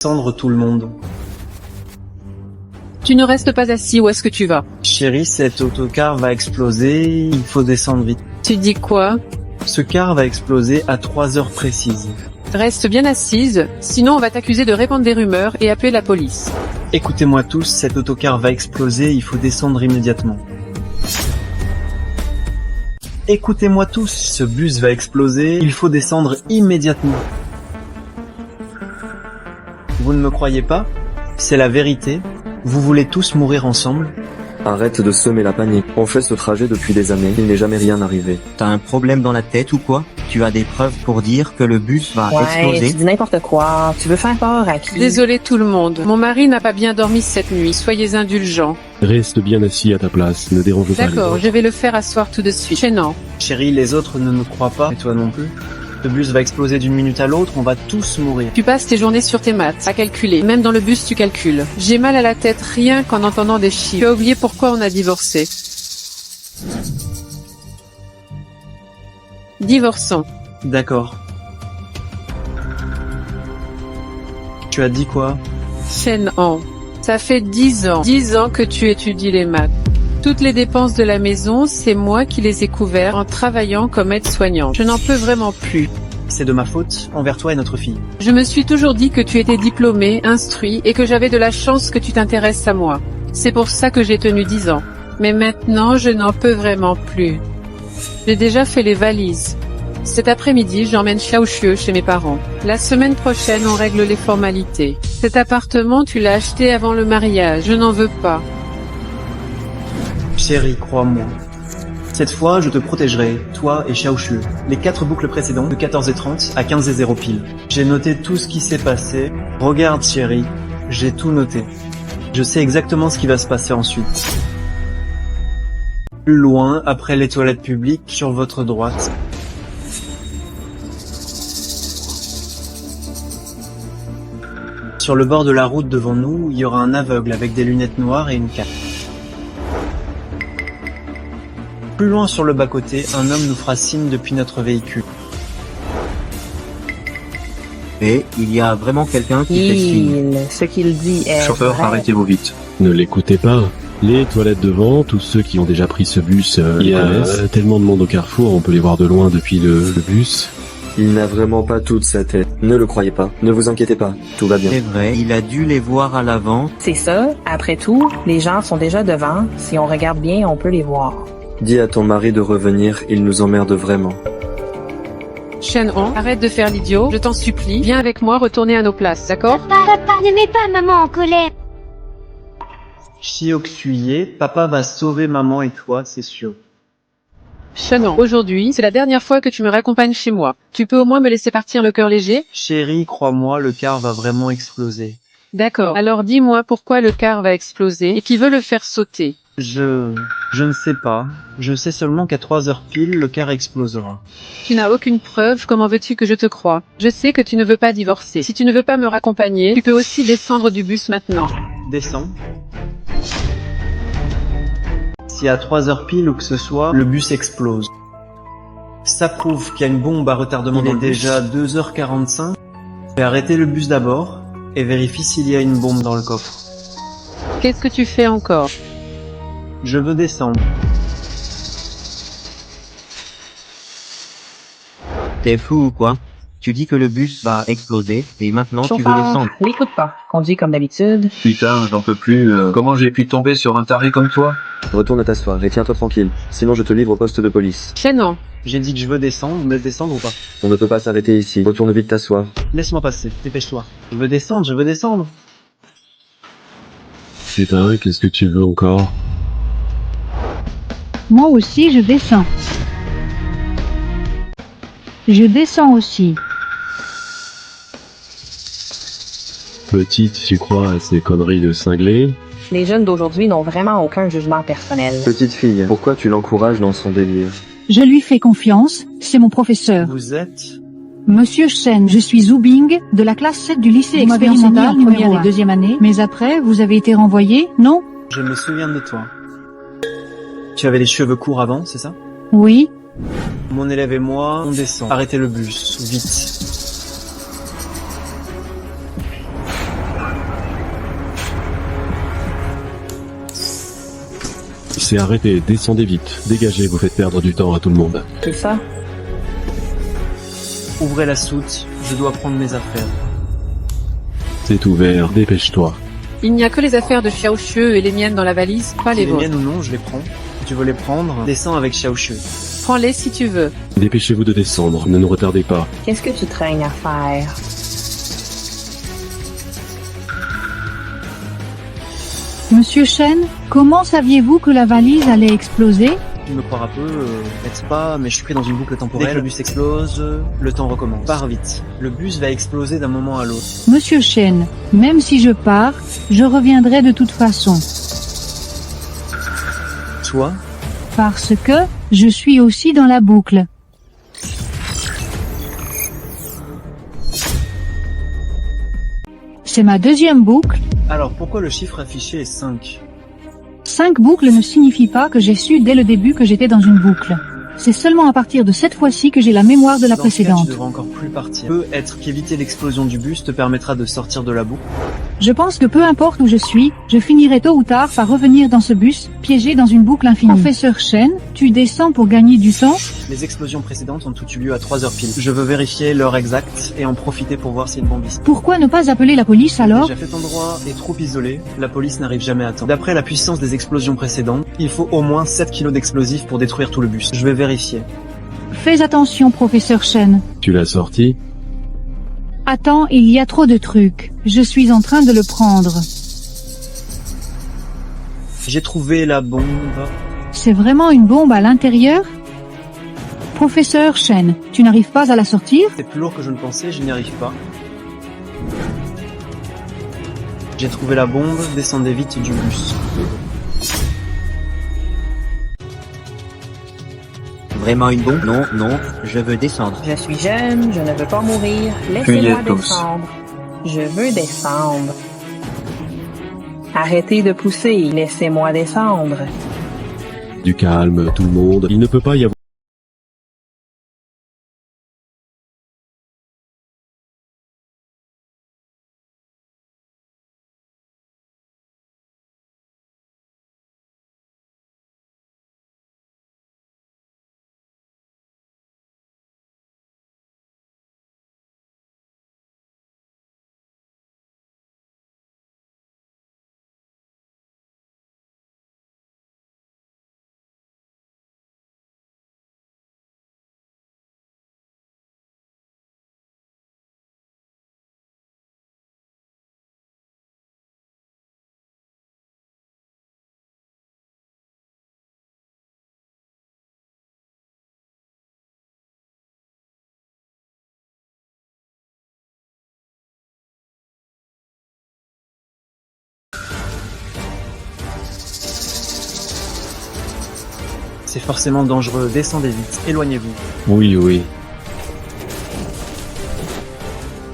Descendre tout le monde. Tu ne restes pas assis, où est-ce que tu vas? Chérie, cet autocar va exploser, il faut descendre vite. Tu dis quoi? Ce car va exploser à 3 heures précises. Reste bien assise, sinon on va t'accuser de répandre des rumeurs et appeler la police. Écoutez-moi tous, cet autocar va exploser, il faut descendre immédiatement. Écoutez-moi tous, ce bus va exploser, il faut descendre immédiatement. Vous ne me croyez pas? C'est la vérité. Vous voulez tous mourir ensemble? Arrête de semer la panique. On fait ce trajet depuis des années, il n'est jamais rien arrivé. T'as un problème dans la tête ou quoi? Tu as des preuves pour dire que le bus va exploser? Tu dis n'importe quoi. Tu veux faire peur à qui? Désolé tout le monde, mon mari n'a pas bien dormi cette nuit, soyez indulgents. Reste bien assis à ta place, ne dérange pas les D'accord, autres. je vais le faire asseoir tout de suite. Gênant. Chérie, les autres ne nous croient pas, et toi non plus. Ce bus va exploser d'une minute à l'autre, on va tous mourir. Tu passes tes journées sur tes maths, à calculer. Même dans le bus, tu calcules. J'ai mal à la tête rien qu'en entendant des chiffres. Tu as oublié pourquoi on a divorcé. Divorçons. D'accord. Tu as dit quoi? Shen-Han. Ça fait 10 ans. 10 ans que tu étudies les maths. Toutes les dépenses de la maison, c'est moi qui les ai couvertes en travaillant comme aide-soignante. Je n'en peux vraiment plus. C'est de ma faute, envers toi et notre fille. Je me suis toujours dit que tu étais diplômé, instruit, et que j'avais de la chance que tu t'intéresses à moi. C'est pour ça que j'ai tenu 10 ans. Mais maintenant, je n'en peux vraiment plus. J'ai déjà fait les valises. Cet après-midi, j'emmène Xiaoxue chez mes parents. La semaine prochaine, on règle les formalités. Cet appartement, tu l'as acheté avant le mariage. Je n'en veux pas. Chérie, crois-moi. Cette fois, je te protégerai, toi et Xiaoxue. Les 4 boucles précédentes, de 14h30 à 15h0 pile. J'ai noté tout ce qui s'est passé. Regarde, chérie, j'ai tout noté. Je sais exactement ce qui va se passer ensuite. Plus loin, après les toilettes publiques, sur votre droite. Sur le bord de la route devant nous, il y aura un aveugle avec des lunettes noires et une cape. Plus loin sur le bas-côté, un homme nous fera signe depuis notre véhicule. Et il y a vraiment quelqu'un qui fait signe. Ce qu'il dit est Chauffeur, vrai. arrêtez-vous vite. Ne l'écoutez pas. Les toilettes devant, tous ceux qui ont déjà pris ce bus Il y a connaissent. Tellement de monde au carrefour, on peut les voir de loin depuis le bus. Il n'a vraiment pas toute sa tête. Ne le croyez pas. Ne vous inquiétez pas. Tout va bien. C'est vrai, il a dû les voir à l'avant. C'est ça. Après tout, les gens sont déjà devant. Si on regarde bien, on peut les voir. Dis à ton mari de revenir, il nous emmerde vraiment. Shen-Han, arrête de faire l'idiot, je t'en supplie. Viens avec moi retourner à nos places, d'accord? Papa, ne mets pas maman en colère. Xiaoxue, papa va sauver maman et toi, c'est sûr. Shen-Han, aujourd'hui, c'est la dernière fois que tu me raccompagnes chez moi. Tu peux au moins me laisser partir le cœur léger? Chérie, crois-moi, le car va vraiment exploser. D'accord. Alors dis-moi pourquoi le car va exploser et qui veut le faire sauter. Je ne sais pas. Je sais seulement qu'à 3 heures pile, le car explosera. Tu n'as aucune preuve, comment veux-tu que je te croie? Je sais que tu ne veux pas divorcer. Si tu ne veux pas me raccompagner, tu peux aussi descendre du bus maintenant. Descends. Si à 3 heures pile ou que ce soit, le bus explose. Ça prouve qu'il y a une bombe à retardement Il est dans déjà 2h45. Fais arrêter le bus d'abord et vérifie s'il y a une bombe dans le coffre. Qu'est-ce que tu fais encore? Je veux descendre. T'es fou ou quoi? Tu dis que le bus va exploser et maintenant tu veux Chauffeur, descendre. l'écoute pas. Conduis comme d'habitude. Putain, j'en peux plus. Comment j'ai pu tomber sur un taré comme toi? Retourne t'asseoir et tiens-toi tranquille. Sinon je te livre au poste de police. Shen-Han, J'ai dit que je veux descendre, mais descendre ou pas? On ne peut pas s'arrêter ici. Retourne vite t'asseoir. Laisse-moi passer, dépêche-toi. Je veux descendre, je veux descendre. Putain, qu'est-ce que tu veux encore? Moi aussi, je descends. Je descends aussi. Petite, tu crois à ces conneries de cinglés? Les jeunes d'aujourd'hui n'ont vraiment aucun jugement personnel. Petite fille, pourquoi tu l'encourages dans son délire? Je lui fais confiance, c'est mon professeur. Vous êtes... Monsieur Shen, je suis Zhu Bing, de la classe 7 du lycée expérimental en première et deuxième année. Mais après, vous avez été renvoyé, non? Je me souviens de toi. Tu avais les cheveux courts avant, c'est ça? Oui. Mon élève et moi, on descend. Arrêtez le bus, vite. C'est arrêté, descendez vite. Dégagez, vous faites perdre du temps à tout le monde. C'est ça? Ouvrez la soute, je dois prendre mes affaires. C'est ouvert, dépêche-toi. Il n'y a que les affaires de Xiaoshu et les miennes dans la valise, pas les Les vôtres. miennes ou non, je les prends. Si tu veux les prendre, descends avec Xiaoshu. Prends-les si tu veux. Dépêchez-vous de descendre, ne nous retardez pas. Qu'est-ce que tu traînes à faire? Monsieur Shen, comment saviez-vous que la valise allait exploser? Tu me croiras peu, n'est-ce pas, mais je suis pris dans une boucle temporelle. Dès que le bus explose, le temps recommence. Pars vite. Le bus va exploser d'un moment à l'autre. Monsieur Shen, même si je pars, je reviendrai de toute façon. Toi, Parce que, je suis aussi dans la boucle. C'est ma deuxième boucle. alors pourquoi le chiffre affiché est 5? 5 boucles ne signifie pas que j'ai su dès le début que j'étais dans une boucle. C'est seulement à partir de cette fois-ci que j'ai la mémoire de la Dans ce cas, précédente. tu devras encore plus partir. Peut-être qu'éviter l'explosion du bus te permettra de sortir de la boucle. Je pense que peu importe où je suis, je finirai tôt ou tard par revenir dans ce bus, piégé dans une boucle infinie. Professeur Shen, tu descends pour gagner du temps? Les explosions précédentes ont toutes eu lieu à 3 heures pile. Je veux vérifier l'heure exacte et en profiter pour voir si une bombe ici. Pourquoi ne pas appeler la police alors? Déjà cet endroit est trop isolé, la police n'arrive jamais à temps. D'après la puissance des explosions précédentes, il faut au moins 7 kilos d'explosifs pour détruire tout le bus. Je vais vérifier. Fais attention, professeur Shen. Tu l'as sorti? Attends, il y a trop de trucs. Je suis en train de le prendre. J'ai trouvé la bombe. C'est vraiment une bombe à l'intérieur? Professeur Shen, tu n'arrives pas à la sortir? C'est plus lourd que je ne pensais, je n'y arrive pas. J'ai trouvé la bombe, descendez vite du bus. Vraiment une bombe? Non, non, je veux descendre. Je suis jeune, je ne veux pas mourir. Fuyez Laissez-moi tous. descendre. Je veux descendre. Arrêtez de pousser, laissez-moi descendre. Du calme, tout le monde. Il ne peut pas y avoir C'est forcément dangereux, descendez vite, éloignez-vous. Oui, oui.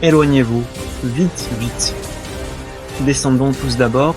Éloignez-vous. Vite, vite. Descendons tous d'abord.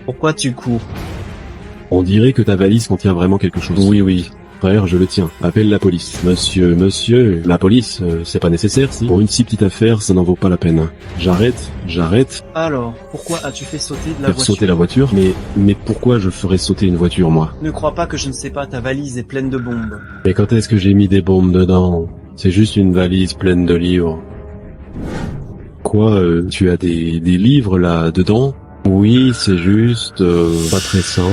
Pourquoi tu cours? On dirait que ta valise contient vraiment quelque chose. Oui, frère, je le tiens. Appelle la police. Monsieur, la police, c'est pas nécessaire, si. Pour une si petite affaire, ça n'en vaut pas la peine. J'arrête. Alors, pourquoi as-tu fait sauter de la Faire voiture? sauter la voiture? Mais pourquoi je ferais sauter une voiture, moi? Ne crois pas que je ne sais pas, ta valise est pleine de bombes. Mais quand est-ce que j'ai mis des bombes dedans? C'est juste une valise pleine de livres. Quoi, tu as des livres là dedans? Oui, c'est juste pas très sain.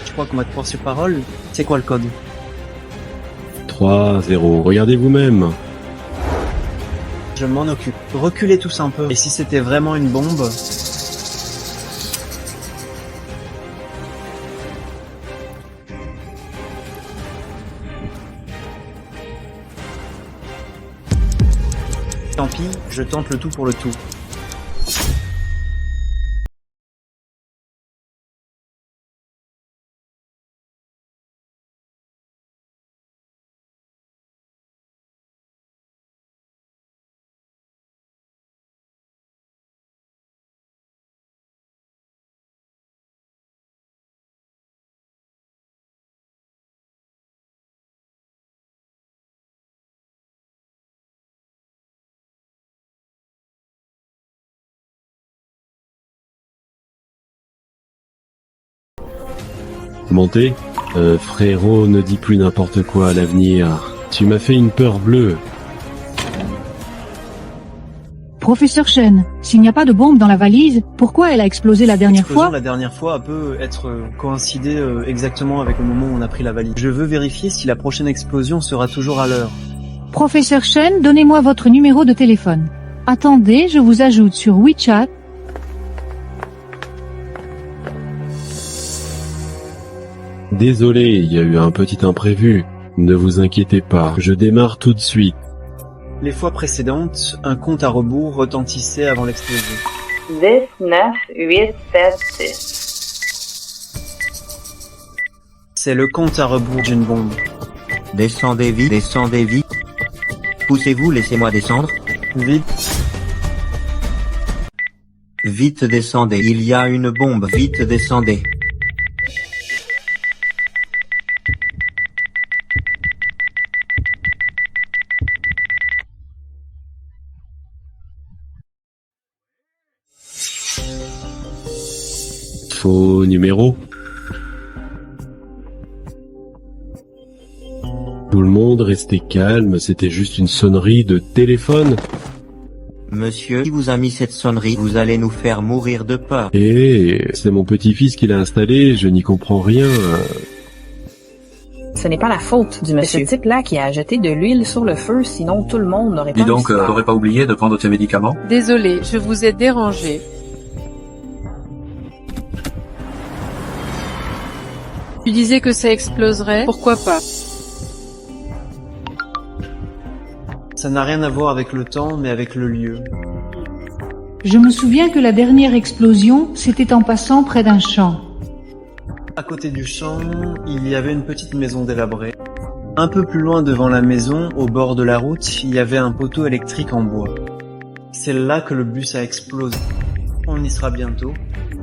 Je crois qu'on va te croire sur parole. C'est quoi le code? 3-0. Regardez vous-même. Je m'en occupe. Reculez tous un peu. Et si c'était vraiment une bombe? Tant pis, je tente le tout pour le tout. Montez. Frérot, ne dis plus n'importe quoi à l'avenir. Tu m'as fait une peur bleue. Professeur Chen, s'il n'y a pas de bombe dans la valise, pourquoi elle a explosé la dernière L'explosion fois? la dernière fois peut être coïncidé exactement avec le moment où on a pris la valise. Je veux vérifier si la prochaine explosion sera toujours à l'heure. Professeur Chen, donnez-moi votre numéro de téléphone. Attendez, je vous ajoute sur WeChat. Désolé, il y a eu un petit imprévu. Ne vous inquiétez pas, je démarre tout de suite. Les fois précédentes, un compte à rebours retentissait avant l'explosion. 10, 9, 8, 7, 6. C'est le compte à rebours d'une bombe. Descendez vite. Poussez-vous, laissez-moi descendre. Vite, Vite descendez, il y a une bombe, vite descendez. Faux numéro. Tout le monde restait calme, c'était juste une sonnerie de téléphone. Monsieur, qui vous a mis cette sonnerie? Vous allez nous faire mourir de peur. Et c'est mon petit-fils qui l'a installé, je n'y comprends rien. Ce n'est pas la faute du monsieur. Ce type-là qui a jeté de l'huile sur le feu, sinon tout le monde n'aurait pas Dis donc, réussi. t'aurais pas oublié de prendre tes médicaments? Désolé, je vous ai dérangé. Tu disais que ça exploserait, pourquoi pas? ça n'a rien à voir avec le temps, mais avec le lieu. Je me souviens que la dernière explosion, c'était en passant près d'un champ. À côté du champ, il y avait une petite maison délabrée. Un peu plus loin devant la maison, au bord de la route, il y avait un poteau électrique en bois. C'est là que le bus a explosé. On y sera bientôt.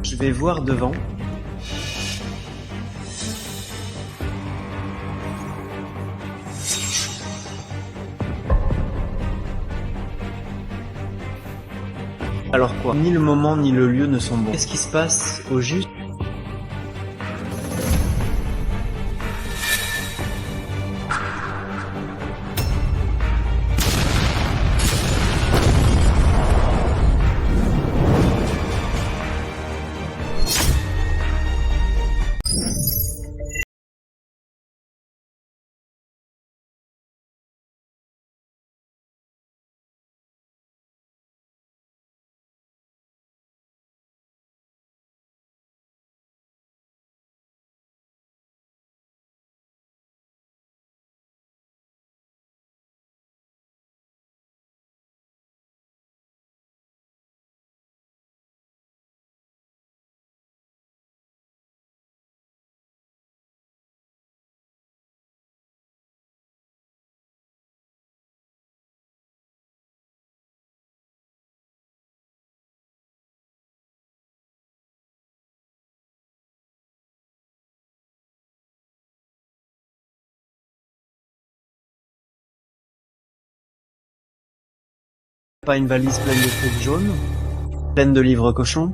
Je vais voir devant. Alors quoi? Ni le moment ni le lieu ne sont bons. Qu'est-ce qui se passe au juste? Pas une valise pleine de trucs jaunes? Pleine de livres cochons?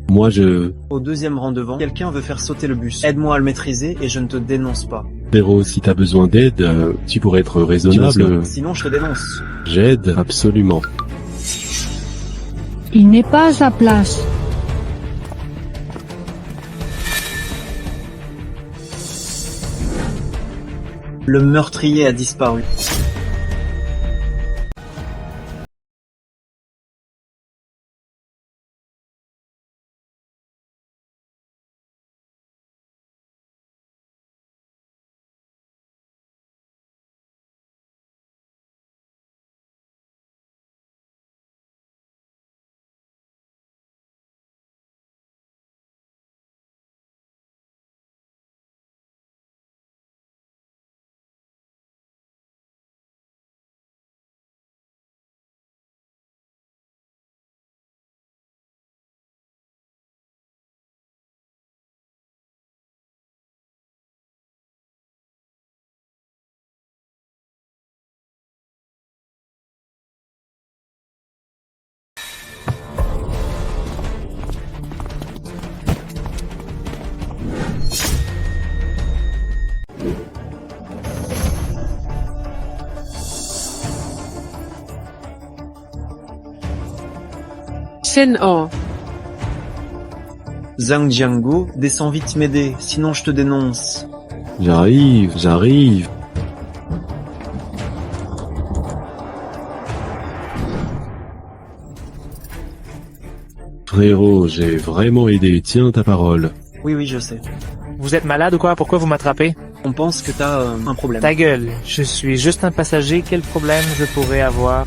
Moi je... Au deuxième rang devant, quelqu'un veut faire sauter le bus. Aide-moi à le maîtriser et je ne te dénonce pas. Pero, si t'as besoin d'aide, tu pourrais être raisonnable. Sinon je te dénonce. J'aide, absolument. Il n'est pas à sa place. Le meurtrier a disparu. Shen An. Zhang Jianguo, descends vite m'aider, sinon je te dénonce. J'arrive. Frérot, j'ai vraiment aidé, tiens ta parole. Oui, je sais. Vous êtes malade ou quoi? Pourquoi vous m'attrapez? On pense que t'as un problème. Ta gueule, je suis juste un passager, quel problème je pourrais avoir?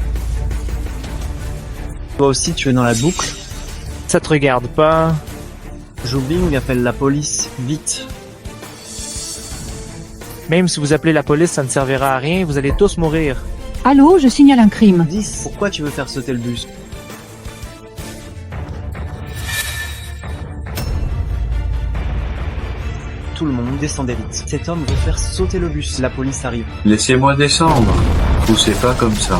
Toi aussi tu es dans la boucle? Ça te regarde pas? Zhu Bing appelle la police, vite. Même si vous appelez la police, ça ne servira à rien, vous allez tous mourir. Allô, je signale un crime. 10. Pourquoi tu veux faire sauter le bus? Tout le monde descendait vite. Cet homme veut faire sauter le bus. La police arrive. Laissez-moi descendre. Poussez pas comme ça.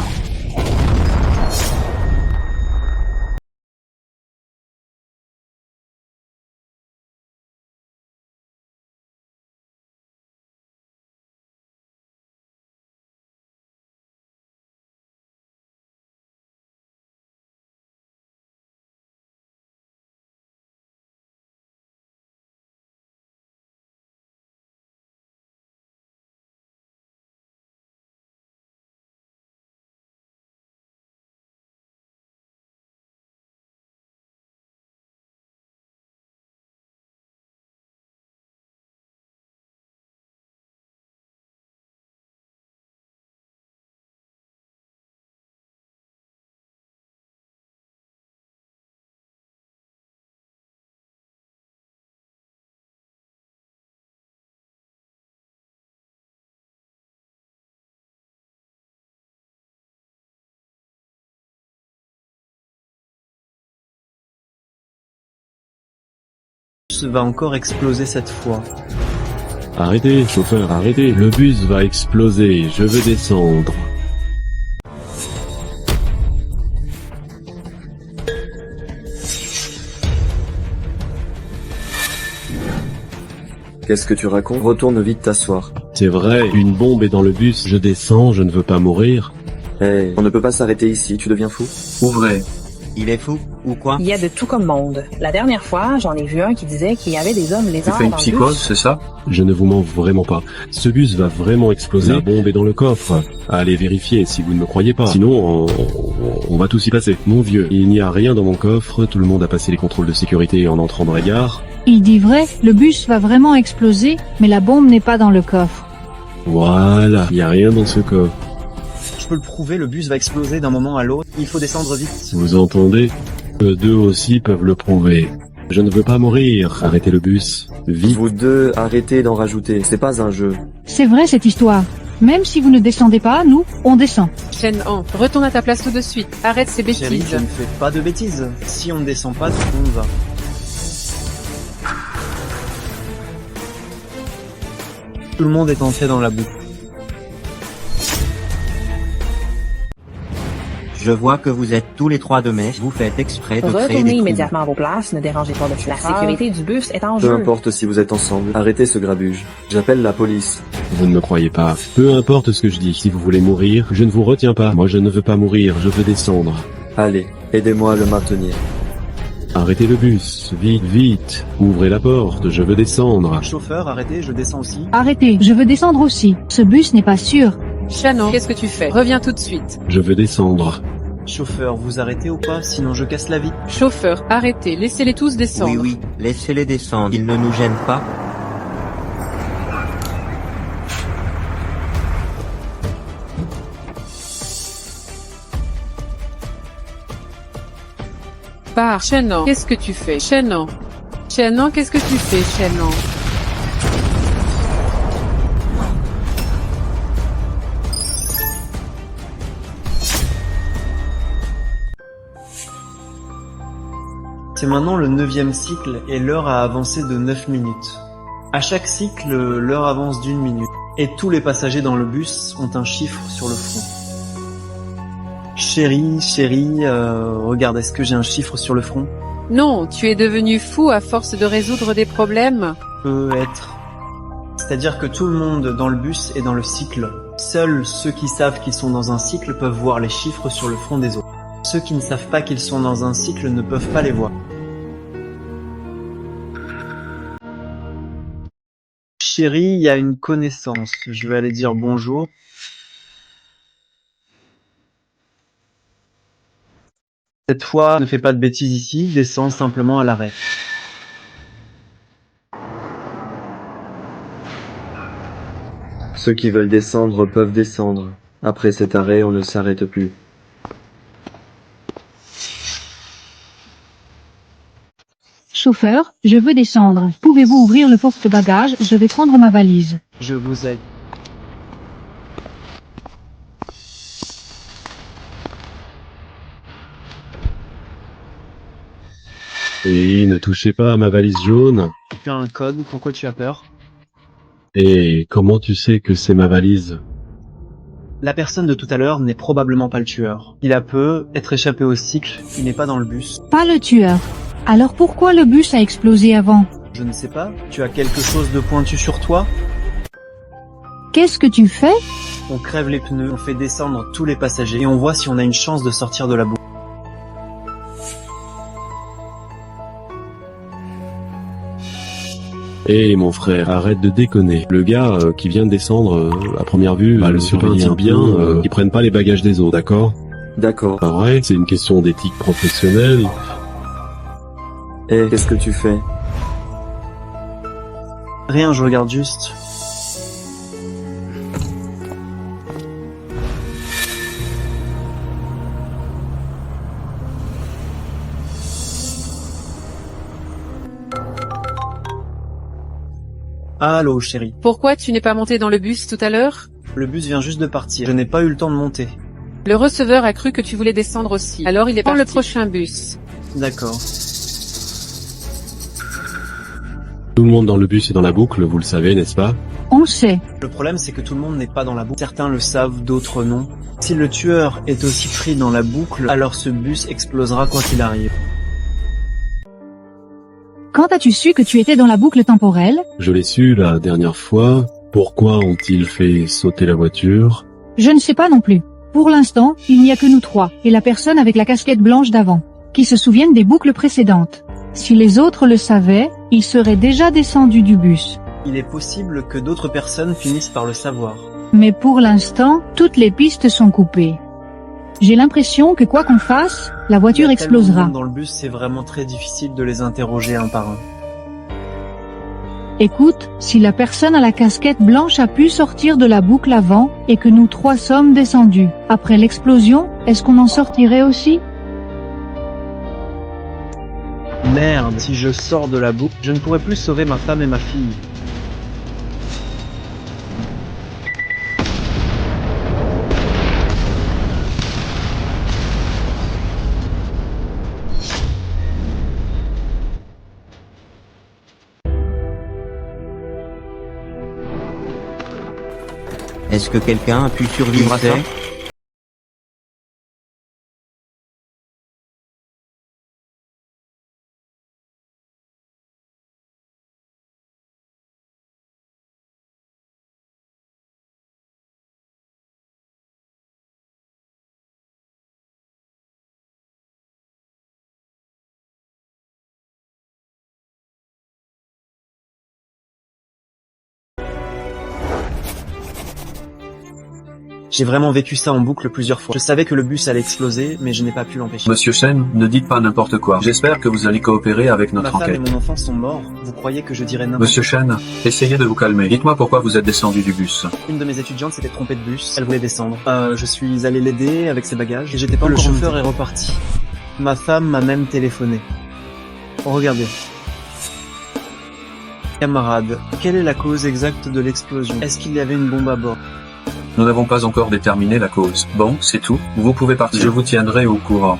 Le bus va encore exploser cette fois. Arrêtez, chauffeur, arrêtez. Le bus va exploser, je veux descendre. Qu'est-ce que tu racontes? Retourne vite t'asseoir. C'est vrai, une bombe est dans le bus, je descends, je ne veux pas mourir. Hey, on ne peut pas s'arrêter ici, tu deviens fou? Ouvrez. Il est fou, ou quoi? Il y a de tout comme monde. La dernière fois, j'en ai vu un qui disait qu'il y avait des hommes Tu lézards fais une dans le psychose, bus. c'est ça? Je ne vous mens vraiment pas. Ce bus va vraiment exploser. La bombe est dans le coffre. Allez vérifier si vous ne me croyez pas. Sinon, on va tous y passer. Mon vieux, il n'y a rien dans mon coffre. Tout le monde a passé les contrôles de sécurité en entrant dans la gare. Il dit vrai, le bus va vraiment exploser, mais la bombe n'est pas dans le coffre. Voilà, il n'y a rien dans ce coffre. Je peux le prouver, le bus va exploser d'un moment à l'autre. Il faut descendre vite. Vous entendez? Eux deux aussi peuvent le prouver. Je ne veux pas mourir. Arrêtez le bus. Vite. Vous deux, arrêtez d'en rajouter, c'est pas un jeu. C'est vrai cette histoire. Même si vous ne descendez pas, nous, on descend. Shen An, retourne à ta place tout de suite. Arrête ces Chérie, bêtises. je ne fais pas de bêtises. Si on ne descend pas, tout le monde va. Tout le monde est entré dans la boucle. Je vois que vous êtes tous les trois de mèche. Vous faites exprès de créer des Retournez troubles. immédiatement à vos places, ne dérangez pas le chauffeur. La sécurité du bus est en Peu jeu. importe si vous êtes ensemble, arrêtez ce grabuge. J'appelle la police. Vous ne me croyez pas. Peu importe ce que je dis. Si vous voulez mourir, je ne vous retiens pas. Moi, je ne veux pas mourir. Je veux descendre. Allez, aidez-moi à le maintenir. Arrêtez le bus. Vite, vite. Ouvrez la porte. Je veux descendre. Chauffeur, arrêtez, je descends aussi. Arrêtez, je veux descendre aussi. Ce bus n'est pas sûr. Shannon, qu'est-ce que tu fais? Reviens tout de suite. Je veux descendre. Chauffeur, vous arrêtez ou pas, sinon je casse la vie. Chauffeur, arrêtez, laissez-les tous descendre. Oui, oui, laissez-les descendre. Ils ne nous gênent pas. Pars, Shannon, qu'est-ce que tu fais? Shannon. Shannon, qu'est-ce que tu fais, Shannon? C'est maintenant le 9e cycle et l'heure a avancé de 9 minutes. À chaque cycle, l'heure avance d'1 minute. Et tous les passagers dans le bus ont un chiffre sur le front. Chérie, regarde, est-ce que j'ai un chiffre sur le front? Non, tu es devenu fou à force de résoudre des problèmes. Peut-être. C'est-à-dire que tout le monde dans le bus est dans le cycle. Seuls ceux qui savent qu'ils sont dans un cycle peuvent voir les chiffres sur le front des autres. Ceux qui ne savent pas qu'ils sont dans un cycle ne peuvent pas les voir. Chérie, il y a une connaissance. Je vais aller dire bonjour. Cette fois, ne fais pas de bêtises ici, descends simplement à l'arrêt. Ceux qui veulent descendre peuvent descendre. Après cet arrêt, on ne s'arrête plus. Chauffeur, je veux descendre. Pouvez-vous ouvrir le porte-bagages? Je vais prendre ma valise. Je vous aide. Et ne touchez pas à ma valise jaune. Tu as un code, pourquoi tu as peur? Et comment tu sais que c'est ma valise? La personne de tout à l'heure n'est probablement pas le tueur. Il a peut être échappé au cycle, il n'est pas dans le bus. Pas le tueur. Alors pourquoi le bus a explosé avant? Je ne sais pas, tu as quelque chose de pointu sur toi? Qu'est-ce que tu fais? On crève les pneus, on fait descendre tous les passagers et on voit si on a une chance de sortir de la boue. Eh mon frère, arrête de déconner. Le gars qui vient de descendre, à première vue, le surveiller bien, qu'ils prennent pas les bagages des autres, d'accord? D'accord. Pas vrai, c'est une question d'éthique professionnelle. Eh, qu'est-ce que tu fais? Rien, je regarde juste. Allô, chérie. Pourquoi tu n'es pas monté dans le bus tout à l'heure? Le bus vient juste de partir. Je n'ai pas eu le temps de monter. Le receveur a cru que tu voulais descendre aussi. Alors il est parti. Prends le prochain bus. D'accord. Tout le monde dans le bus est dans la boucle, vous le savez, n'est-ce pas? On sait. Le problème, c'est que tout le monde n'est pas dans la boucle. Certains le savent, d'autres non. Si le tueur est aussi pris dans la boucle, alors ce bus explosera quoi qu'il arrive. Quand as-tu su que tu étais dans la boucle temporelle? Je l'ai su la dernière fois. Pourquoi ont-ils fait sauter la voiture? Je ne sais pas non plus. Pour l'instant, il n'y a que nous trois, et la personne avec la casquette blanche d'avant, qui se souviennent des boucles précédentes. Si les autres le savaient, ils seraient déjà descendus du bus. Il est possible que d'autres personnes finissent par le savoir. Mais pour l'instant, toutes les pistes sont coupées. J'ai l'impression que quoi qu'on fasse, la voiture Il y a tellement de explosera. monde dans le bus, c'est vraiment très difficile de les interroger un par un. Écoute, si la personne à la casquette blanche a pu sortir de la boucle avant, et que nous trois sommes descendus, après l'explosion, est-ce qu'on en sortirait aussi? Merde, si je sors de la boucle, je ne pourrai plus sauver ma femme et ma fille. Est-ce que quelqu'un a pu survivre à ça? J'ai vraiment vécu ça en boucle plusieurs fois. Je savais que le bus allait exploser, mais je n'ai pas pu l'empêcher. Monsieur Chen, ne dites pas n'importe quoi. J'espère que vous allez coopérer avec Ma notre femme et enquête. mon enfant sont morts. Vous croyez que je dirais n'importe Monsieur Chen, essayez de vous calmer. Dites-moi pourquoi vous êtes descendu du bus. quoi? Une de mes étudiantes s'était trompée de bus. Elle voulait descendre. Je suis allé l'aider avec ses bagages et j'étais pas encore. Le chauffeur est reparti. Ma femme m'a même téléphoné. Regardez. Camarade, quelle est la cause exacte de l'explosion? Est-ce qu'il y avait une bombe à bord? Nous n'avons pas encore déterminé la cause. Bon, c'est tout. Vous pouvez partir. Je vous tiendrai au courant.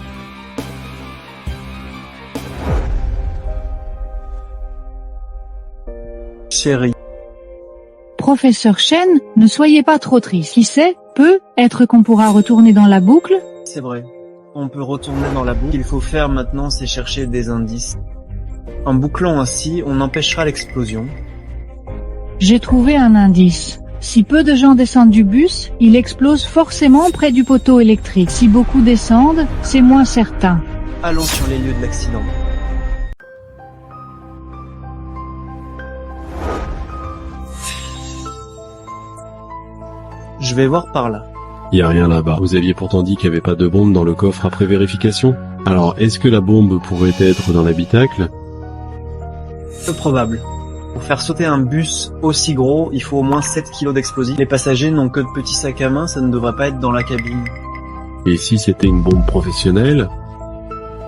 Chérie. Professeur Chen, ne soyez pas trop triste. Qui sait, peut-être qu'on pourra retourner dans la boucle? C'est vrai. On peut retourner dans la boucle. Ce qu'il faut faire maintenant, c'est chercher des indices. En bouclant ainsi, on empêchera l'explosion. J'ai trouvé un indice. Si peu de gens descendent du bus, il explose forcément près du poteau électrique. Si beaucoup descendent, c'est moins certain. Allons sur les lieux de l'accident. Je vais voir par là. Y a rien là-bas. Vous aviez pourtant dit qu'il n'y avait pas de bombe dans le coffre après vérification. Alors, est-ce que la bombe pourrait être dans l'habitacle? Peu probable. Pour faire sauter un bus aussi gros, il faut au moins 7 kilos d'explosifs. Les passagers n'ont que de petits sacs à main, ça ne devrait pas être dans la cabine. Et si c'était une bombe professionnelle?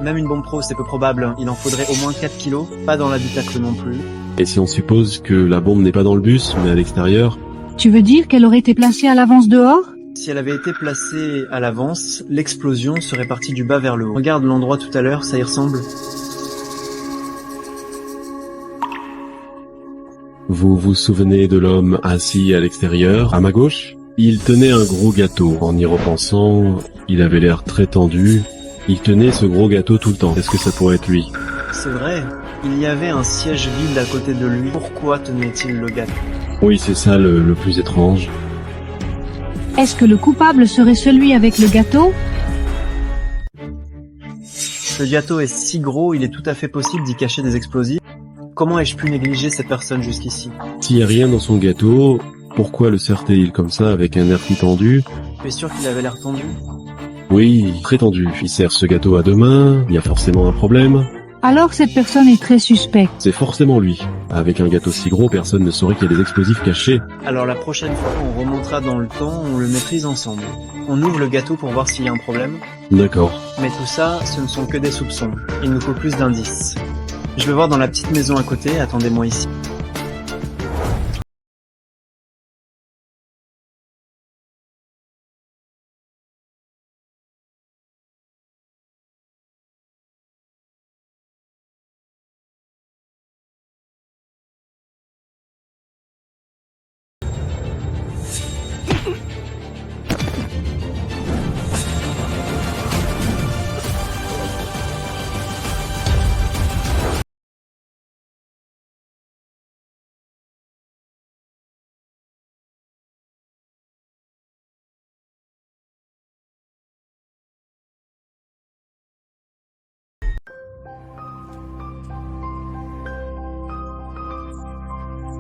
Même une bombe pro, c'est peu probable. Il en faudrait au moins 4 kilos, pas dans l'habitacle non plus. Et si on suppose que la bombe n'est pas dans le bus, mais à l'extérieur? Tu veux dire qu'elle aurait été placée à l'avance dehors? Si elle avait été placée à l'avance, l'explosion serait partie du bas vers le haut. Regarde l'endroit tout à l'heure, ça y ressemble. Vous vous souvenez de l'homme assis à l'extérieur, à ma gauche? Il tenait un gros gâteau. En y repensant, il avait l'air très tendu. Il tenait ce gros gâteau tout le temps. Est-ce que ça pourrait être lui? C'est vrai, il y avait un siège vide à côté de lui. Pourquoi tenait-il le gâteau? Oui, c'est ça le plus étrange. Est-ce que le coupable serait celui avec le gâteau? Ce gâteau est si gros, il est tout à fait possible d'y cacher des explosifs. Comment ai-je pu négliger cette personne jusqu'ici? S'il n'y a rien dans son gâteau, pourquoi le serre-t-il comme ça avec un air si tendu? Tu es sûr qu'il avait l'air tendu? Oui, très tendu. Il serre ce gâteau à deux mains, il y a forcément un problème. Alors cette personne est très suspecte. C'est forcément lui. Avec un gâteau si gros, personne ne saurait qu'il y a des explosifs cachés. Alors la prochaine fois qu'on remontera dans le temps, on le maîtrise ensemble. On ouvre le gâteau pour voir s'il y a un problème. D'accord. Mais tout ça, ce ne sont que des soupçons. Il nous faut plus d'indices. Je vais voir dans la petite maison à côté, attendez-moi ici.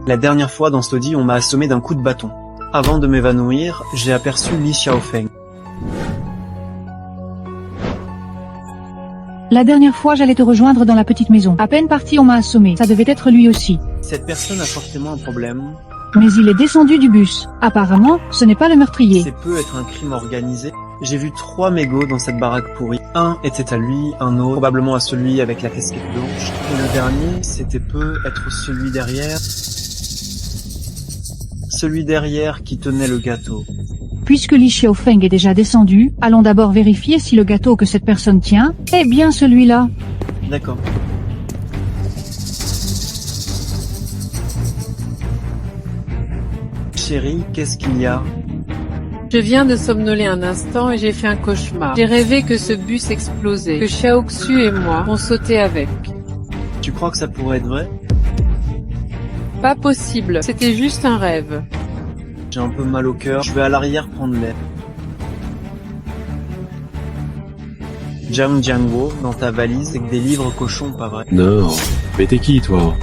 La dernière fois dans ce taudis, on m'a assommé d'un coup de bâton. Avant de m'évanouir, j'ai aperçu Li Xiaofeng. La dernière fois, j'allais te rejoindre dans la petite maison. À peine parti, on m'a assommé. Ça devait être lui aussi. Cette personne a forcément un problème. Mais il est descendu du bus. Apparemment, ce n'est pas le meurtrier. C'est peut être un crime organisé. J'ai vu 3 mégots dans cette baraque pourrie. Un était à lui, un autre probablement à celui avec la casquette blanche. Et le dernier, c'était peut être celui derrière. Celui derrière qui tenait le gâteau. Puisque Li Xiaofeng est déjà descendu, allons d'abord vérifier si le gâteau que cette personne tient est bien celui-là. D'accord. Chérie, qu'est-ce qu'il y a? Je viens de somnoler un instant et j'ai fait un cauchemar. J'ai rêvé que ce bus explosait, que Xiaoxu et moi on sautait avec. Tu crois que ça pourrait être vrai? Pas possible, c'était juste un rêve. J'ai un peu mal au cœur, je vais à l'arrière prendre l'air. Jiang Jiangwo, dans ta valise, avec des livres cochons, pas vrai? Non. Mais t'es qui, toi?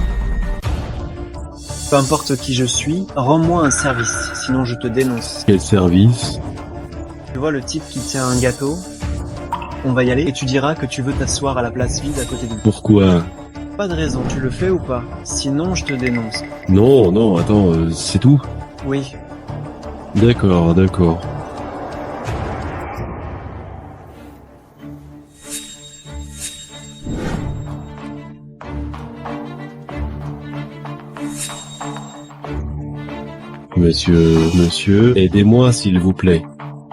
Peu importe qui je suis, rends-moi un service, sinon je te dénonce. Quel service? Tu vois le type qui tient un gâteau? On va y aller et tu diras que tu veux t'asseoir à la place vide à côté de lui. Pourquoi? Pas de raison, tu le fais ou pas? Sinon, je te dénonce. Non, non, attends, c'est tout? Oui. D'accord, d'accord. Monsieur, aidez-moi s'il vous plaît.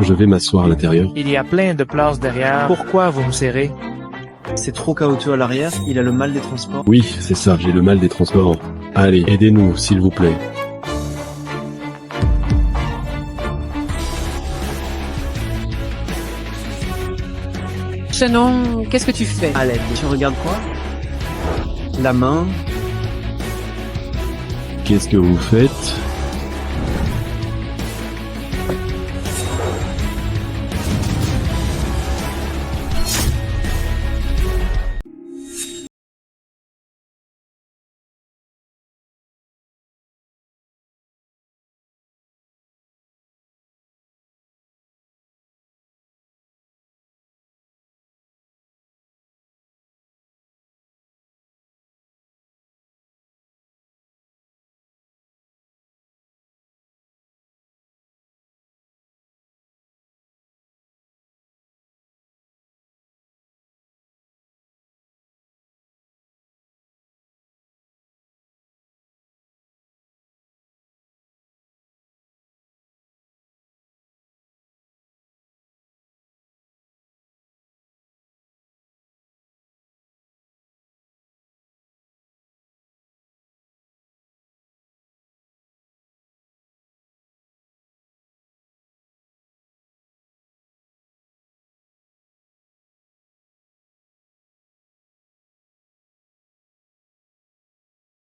Je vais m'asseoir à l'intérieur. Il y a plein de places derrière. Pourquoi vous me serrez? C'est trop chaotique à l'arrière, il a le mal des transports. Oui, c'est ça, j'ai le mal des transports. Allez, aidez-nous, s'il vous plaît. Shannon, qu'est-ce que tu fais? À l'aide. Tu regardes quoi? La main. Qu'est-ce que vous faites?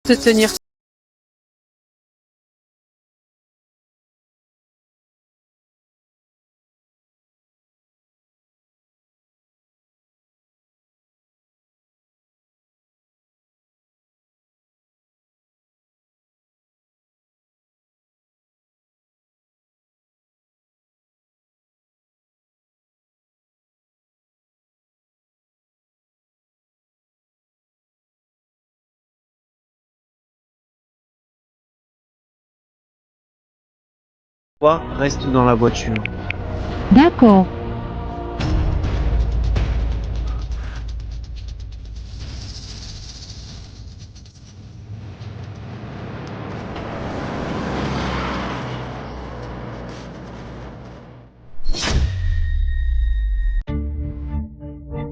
Te tenir. Toi, reste dans la voiture. D'accord.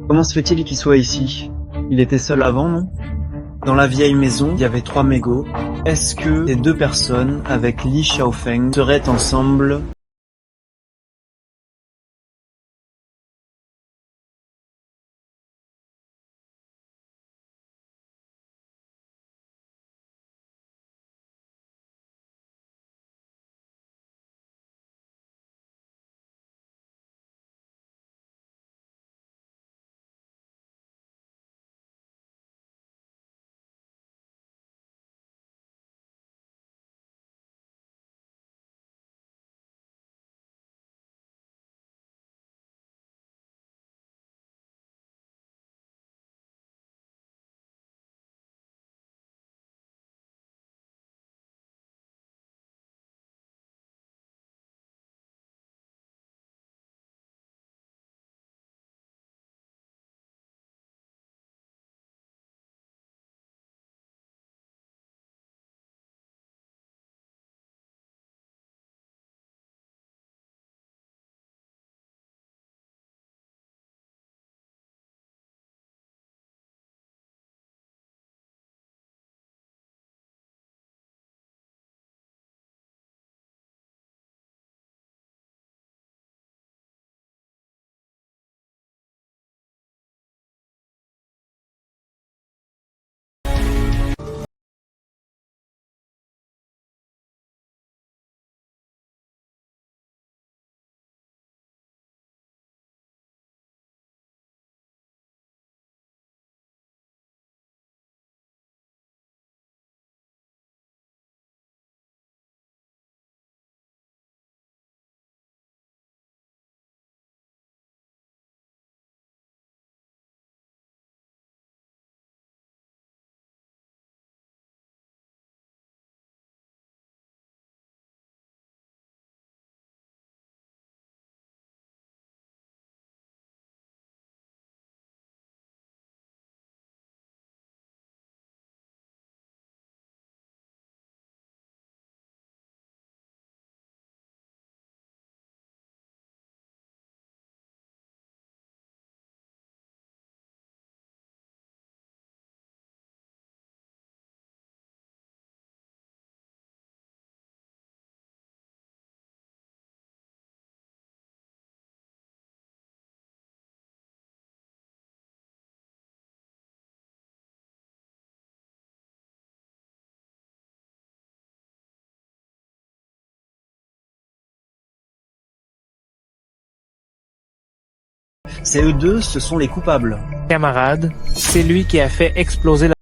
Comment se fait-il qu'il soit ici? Il était seul avant, non? Dans la vieille maison, il y avait 3 mégots. Est-ce que ces 2 personnes, avec Li Xiaofeng, seraient ensemble Ces eux deux, ce sont les coupables. Camarade, c'est lui qui a fait exploser la...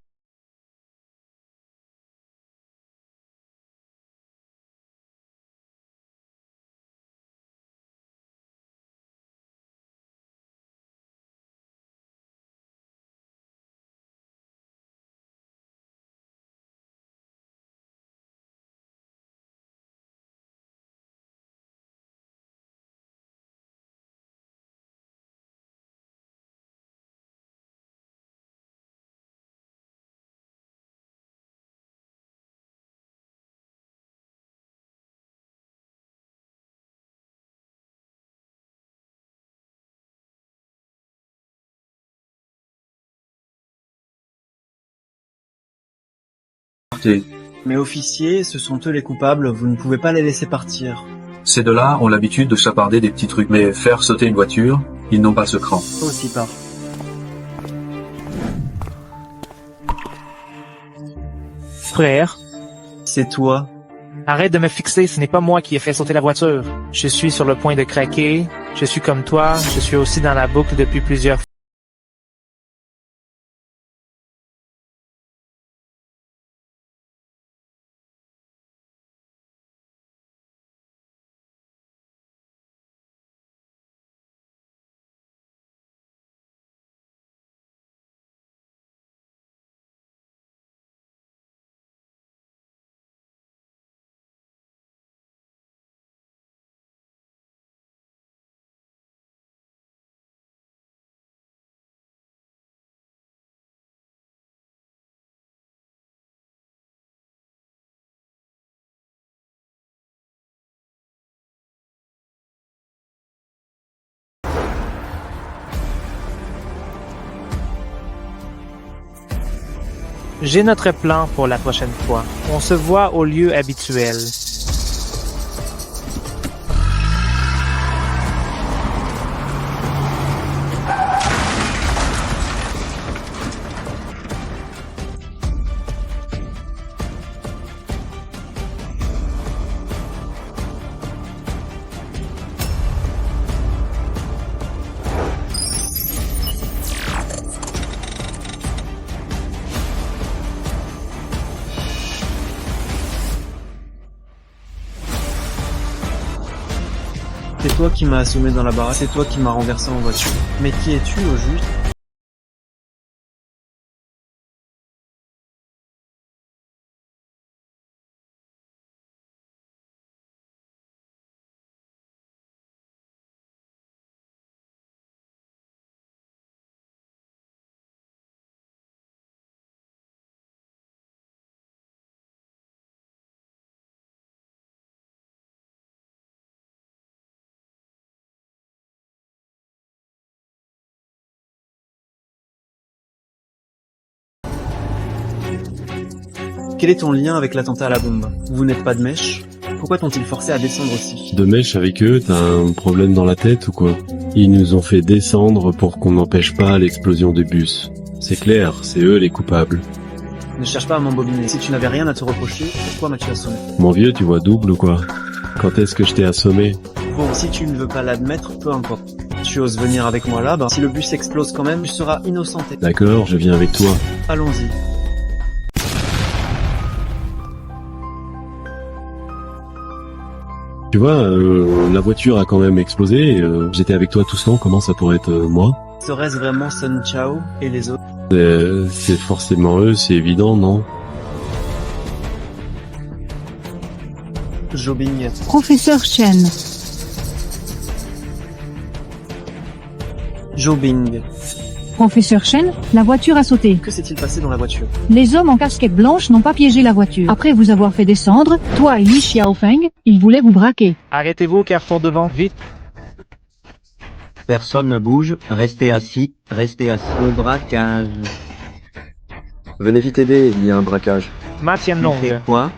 Mais officier, ce sont eux les coupables, vous ne pouvez pas les laisser partir. Ces deux-là ont l'habitude de chaparder des petits trucs, mais faire sauter une voiture, ils n'ont pas ce cran. Toi aussi pars. Frère, C'est toi. arrête de me fixer, ce n'est pas moi qui ai fait sauter la voiture. Je suis sur le point de craquer, je suis comme toi, je suis aussi dans la boucle depuis plusieurs fois. J'ai notre plan pour la prochaine fois. On se voit au lieu habituel. C'est toi qui m'as assommé dans la baraque, c'est toi qui m'as renversé en voiture. Mais qui es-tu au juste? Quel est ton lien avec l'attentat à la bombe? Vous n'êtes pas de mèche? Pourquoi t'ont-ils forcé à descendre aussi? De mèche avec eux, t'as un problème dans la tête ou quoi? Ils nous ont fait descendre pour qu'on n'empêche pas l'explosion du bus. C'est clair, c'est eux les coupables. Ne cherche pas à m'embobiner. Si tu n'avais rien à te reprocher, pourquoi m'as-tu assommé? Mon vieux, tu vois double ou quoi? Quand est-ce que je t'ai assommé? Bon, si tu ne veux pas l'admettre, peu importe. Tu oses venir avec moi là, si le bus explose quand même, tu seras innocenté. D'accord, je viens avec toi. Allons-y. Tu vois, la voiture a quand même explosé, j'étais avec toi tout ce temps, comment ça pourrait être moi? Serait-ce vraiment Sun Chao et les autres? C'est forcément eux, c'est évident, non? Jobing. Professeur Chen. Jobing. Professeur Chen, la voiture a sauté. Que s'est-il passé dans la voiture? Les hommes en casquette blanche n'ont pas piégé la voiture. Après vous avoir fait descendre, toi et Li Xiaofeng, ils voulaient vous braquer. Arrêtez-vous au carrefour devant, vite. Personne ne bouge, restez assis, restez assis. Le braquage. Venez vite aider, il y a un braquage. Maintienne Tu longue. fais quoi?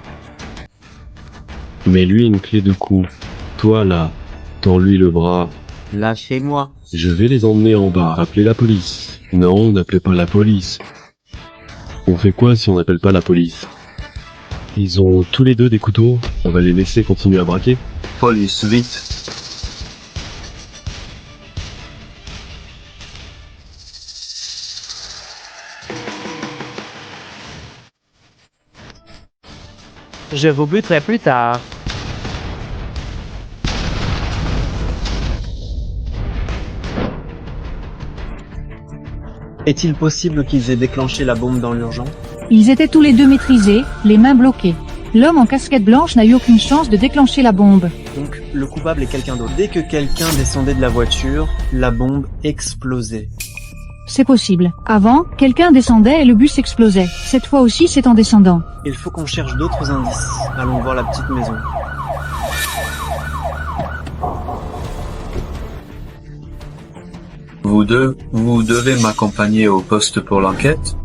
Mets-lui une clé de cou. Toi là, tends-lui le bras. Lâchez-moi. Je vais les emmener en bas, appelez la police. Non, n'appelez pas la police. On fait quoi si on n'appelle pas la police? Ils ont tous les deux des couteaux, on va les laisser continuer à braquer. Police, vite. Je vous buterai plus tard. Est-il possible qu'ils aient déclenché la bombe dans l'urgence? Ils étaient tous les deux maîtrisés, les mains bloquées. L'homme en casquette blanche n'a eu aucune chance de déclencher la bombe. Donc, le coupable est quelqu'un d'autre. Dès que quelqu'un descendait de la voiture, la bombe explosait. C'est possible. Avant, quelqu'un descendait et le bus explosait. Cette fois aussi, c'est en descendant. Il faut qu'on cherche d'autres indices. Allons voir la petite maison. Vous deux, vous devez m'accompagner au poste pour l'enquête.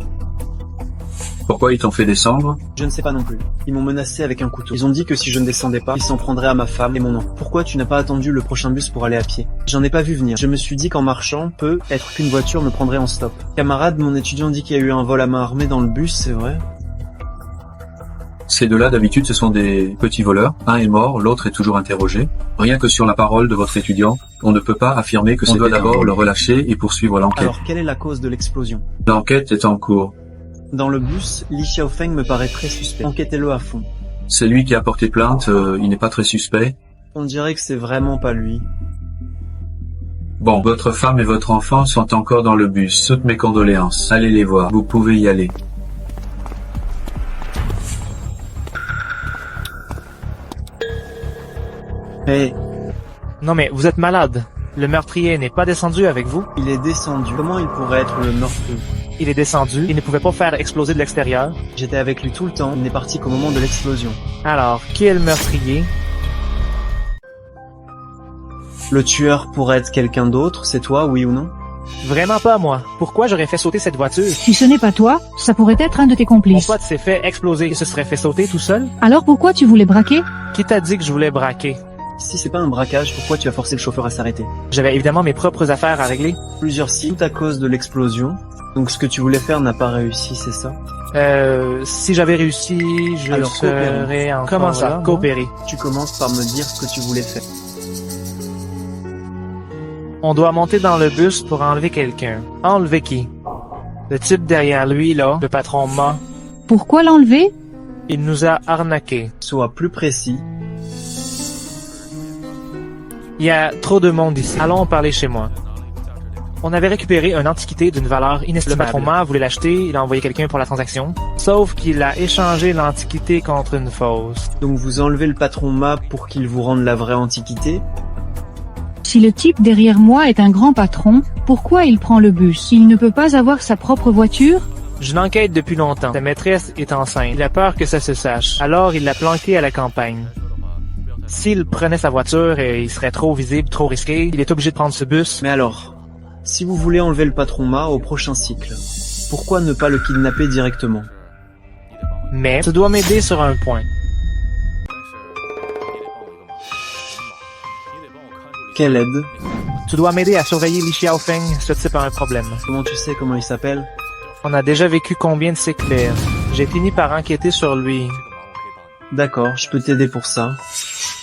Pourquoi ils t'ont fait descendre? Je ne sais pas non plus. Ils m'ont menacé avec un couteau. Ils ont dit que si je ne descendais pas, ils s'en prendraient à ma femme et mon enfant. Pourquoi tu n'as pas attendu le prochain bus pour aller à pied? J'en ai pas vu venir. Je me suis dit qu'en marchant, peut-être qu'une voiture me prendrait en stop. Camarade, mon étudiant dit qu'il y a eu un vol à main armée dans le bus, c'est vrai? Ces deux-là, d'habitude, ce sont des petits voleurs. Un est mort, l'autre est toujours interrogé. Rien que sur la parole de votre étudiant, on ne peut pas affirmer que c'est doit d'abord le relâcher et poursuivre l'enquête. Alors, quelle est la cause de l'explosion? L'enquête est en cours. Dans le bus, Li Xiaofeng me paraît très suspect. Enquêtez-le à fond. C'est lui qui a porté plainte, il n'est pas très suspect. On dirait que c'est vraiment pas lui. Bon, votre femme et votre enfant sont encore dans le bus. Toutes mes condoléances. Allez les voir, vous pouvez y aller. Hey, Non mais vous êtes malade. Le meurtrier n'est pas descendu avec vous. il est descendu. Comment il pourrait être le meurtrier? Il est descendu. Il ne pouvait pas faire exploser de l'extérieur. J'étais avec lui tout le temps. Il n'est parti qu'au moment de l'explosion. Alors, qui est le meurtrier? Le tueur pourrait être quelqu'un d'autre, c'est toi, oui ou non? Vraiment pas moi. Pourquoi j'aurais fait sauter cette voiture? Si ce n'est pas toi, ça pourrait être un de tes Mon complices. pote s'est fait exploser et se serait fait sauter tout seul? Alors pourquoi tu voulais braquer? Qui t'a dit que je voulais braquer? Si c'est pas un braquage, pourquoi tu as forcé le chauffeur à s'arrêter? J'avais évidemment mes propres affaires à régler. Plusieurs signes, tout à cause de l'explosion. Donc ce que tu voulais faire n'a pas réussi, c'est ça? Si j'avais réussi, je Alors, coopérons. serais encore Comment là, ça, non? Coopérer. Tu commences par me dire ce que tu voulais faire. On doit monter dans le bus pour enlever quelqu'un. Enlever qui? Le type derrière lui, là, le patron Ma, Pourquoi l'enlever? il nous a arnaqués. Sois plus précis. Il y a trop de monde ici. Allons parler chez moi. On avait récupéré une antiquité d'une valeur inestimable. Le patron Ma voulait l'acheter, il a envoyé quelqu'un pour la transaction. Sauf qu'il a échangé l'antiquité contre une fausse. Donc vous enlevez le patron Ma pour qu'il vous rende la vraie antiquité. Si le type derrière moi est un grand patron, pourquoi il prend le bus? Il ne peut pas avoir sa propre voiture? Je l'enquête depuis longtemps. Sa maîtresse est enceinte. Il a peur que ça se sache. Alors il l'a planqué à la campagne. S'il prenait sa voiture, il serait trop visible, trop risqué. Il est obligé de prendre ce bus. Mais alors, si vous voulez enlever le patron Ma au prochain cycle, pourquoi ne pas le kidnapper directement? Mais tu dois m'aider sur un point. Quelle aide? Tu dois m'aider à surveiller Li Xiaofeng. Ce type a un problème. Comment tu sais comment il s'appelle? On a déjà vécu combien de cycles? J'ai fini par enquêter sur lui. D'accord, je peux t'aider pour ça.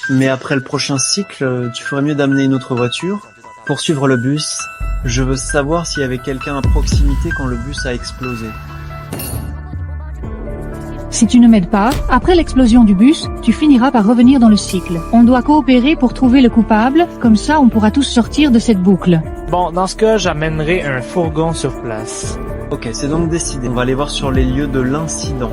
Mais après le prochain cycle, tu ferais mieux d'amener une autre voiture. Pour suivre le bus, je veux savoir s'il y avait quelqu'un à proximité quand le bus a explosé. Si tu ne m'aides pas, après l'explosion du bus, tu finiras par revenir dans le cycle. On doit coopérer pour trouver le coupable, comme ça on pourra tous sortir de cette boucle. Bon, dans ce cas, j'amènerai un fourgon sur place. Ok, c'est donc décidé. On va aller voir sur les lieux de l'incident.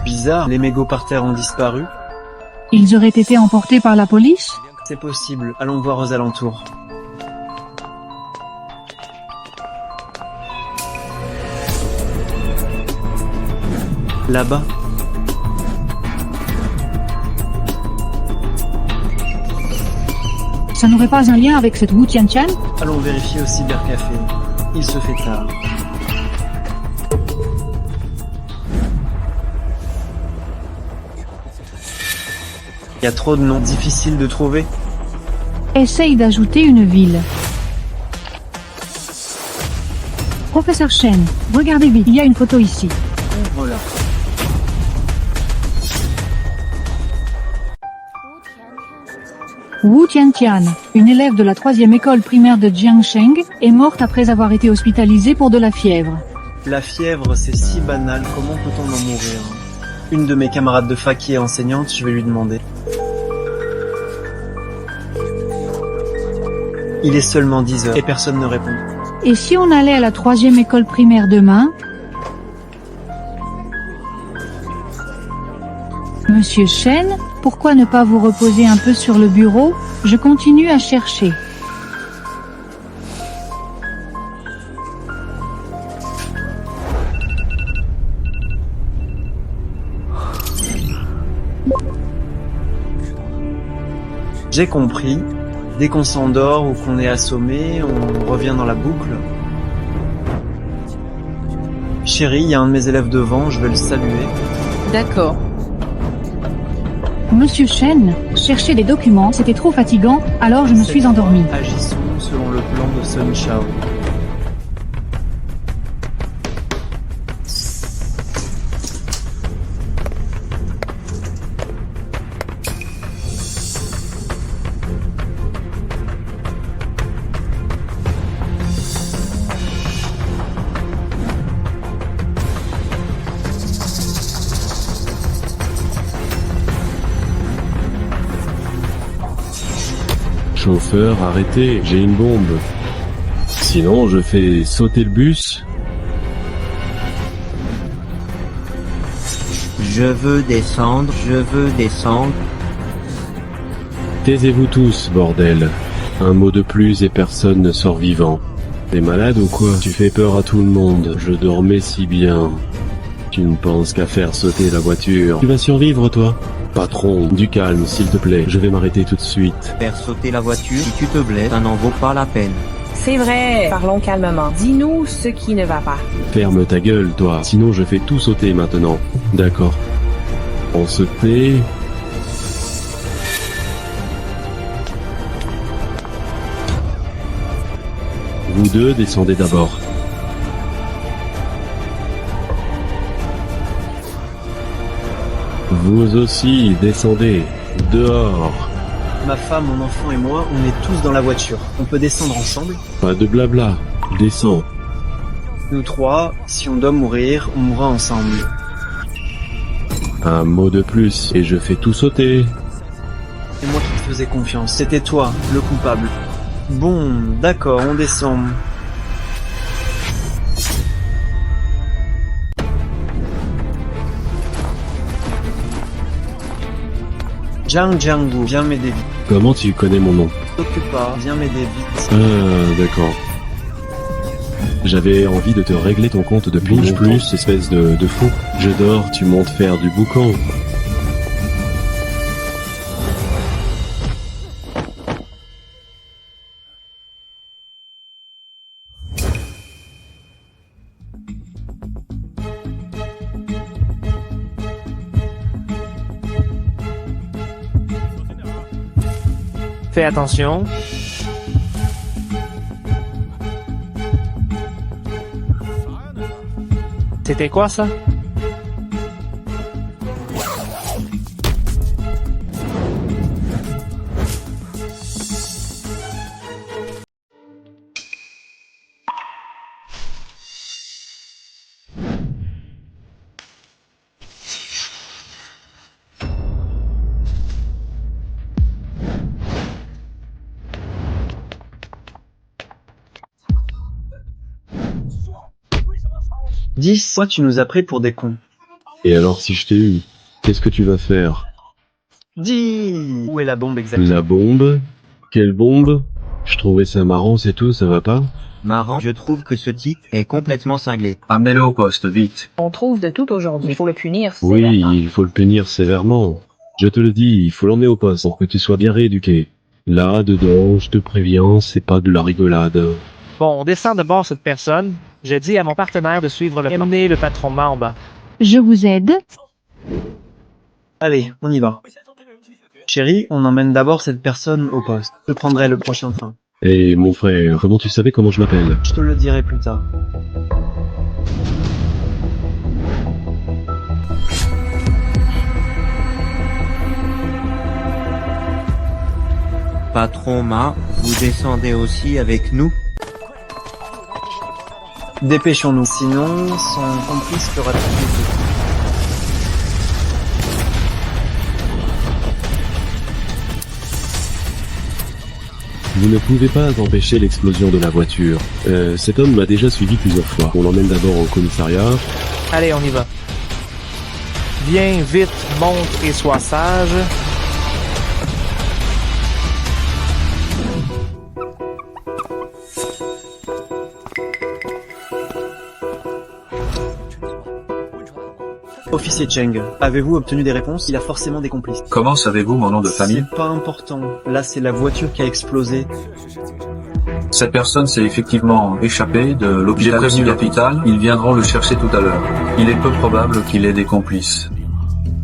Bizarre, les mégots par terre ont disparu. Ils auraient été emportés par la police? C'est possible, allons voir aux alentours. Là-bas. Ça n'aurait pas un lien avec cette Wu Tian-Chan? Allons vérifier au cybercafé. Il se fait tard. Il y a trop de noms difficiles de trouver. Essaye d'ajouter une ville. Professeur Chen, regardez vite, il y a une photo ici. Voilà. Wu Tiantian, une élève de la 3e école primaire de Jiangsheng, est morte après avoir été hospitalisée pour de la fièvre. La fièvre, c'est si banal, comment peut-on en mourir? Une de mes camarades de fac qui est enseignante, je vais lui demander. Il est seulement 10 heures et personne ne répond. Et si on allait à la 3e école primaire demain? Monsieur Shen, pourquoi ne pas vous reposer un peu sur le bureau? Je continue à chercher. J'ai compris. Dès qu'on s'endort ou qu'on est assommé, on revient dans la boucle. Chérie, il y a un de mes élèves devant, je vais le saluer. D'accord. Monsieur Shen, chercher des documents, c'était trop fatigant, alors je me suis endormi. Agissons selon le plan de Sun Shao. Chauffeur, arrêtez, j'ai une bombe. Sinon, je fais sauter le bus. Je veux descendre, je veux descendre. Taisez-vous tous, bordel. Un mot de plus et personne ne sort vivant. T'es malade ou quoi? Tu fais peur à tout le monde. Je dormais si bien. Tu ne penses qu'à faire sauter la voiture. Tu vas survivre, toi? Patron, du calme, s'il te plaît. Je vais m'arrêter tout de suite. Faire sauter la voiture, si tu te blesses, ça n'en vaut pas la peine. C'est vrai. Parlons calmement. Dis-nous ce qui ne va pas. Ferme ta gueule, toi. Sinon, je fais tout sauter maintenant. D'accord. On se tait. Vous deux, descendez d'abord. Vous aussi, descendez. Dehors. Ma femme, mon enfant et moi, on est tous dans la voiture. On peut descendre ensemble? Pas de blabla. Descends. Nous trois, si on doit mourir, on mourra ensemble. Un mot de plus et je fais tout sauter. C'est moi qui te faisais confiance. C'était toi, le coupable. Bon, d'accord, on descend. Zhang Jiangbu, viens m'aider vite. Comment tu connais mon nom? T'occupe pas, viens m'aider vite. Ah, d'accord. J'avais envie de te régler ton compte depuis longtemps. Plus, espèce de fou. Je dors, tu montes faire du boucan. Fais attention. C'était quoi ça? Toi, tu nous as pris pour des cons. Et alors si je t'ai eu, qu'est-ce que tu vas faire? Dis, où est la bombe exactement? La bombe? Quelle bombe? Je trouvais ça marrant, c'est tout, ça va pas? Marrant, je trouve que ce type est complètement cinglé. Amenez-le au poste, vite. On trouve de tout aujourd'hui. Il faut le punir. Oui, sévèrement. il faut le punir sévèrement. Je te le dis, il faut l'emmener au poste pour que tu sois bien rééduqué. Là, dedans, je te préviens, c'est pas de la rigolade. Bon, on descend de bord cette personne. Je dis à mon partenaire de suivre le emmener le patron en bas. Je vous aide. Allez, on y va. Chérie, on emmène d'abord cette personne au poste. Je prendrai le prochain train. Et mon frère, comment tu savais comment je m'appelle? Je te le dirai plus tard. patron Ma, vous descendez aussi avec nous? Dépêchons-nous, sinon son complice fera tout de suite. Vous ne pouvez pas empêcher l'explosion de la voiture. Cet homme m'a déjà suivi plusieurs fois. On l'emmène d'abord au commissariat. Allez, on y va. Viens, vite, monte et sois sage. Officier Cheng, avez-vous obtenu des réponses? Il a forcément des complices. Comment savez-vous mon nom de famille? C'est pas important. Là, c'est la voiture qui a explosé. Cette personne s'est effectivement échappée de l'hôpital. J'ai prévenu l'hôpital, ils viendront le chercher tout à l'heure. Il est peu probable qu'il ait des complices.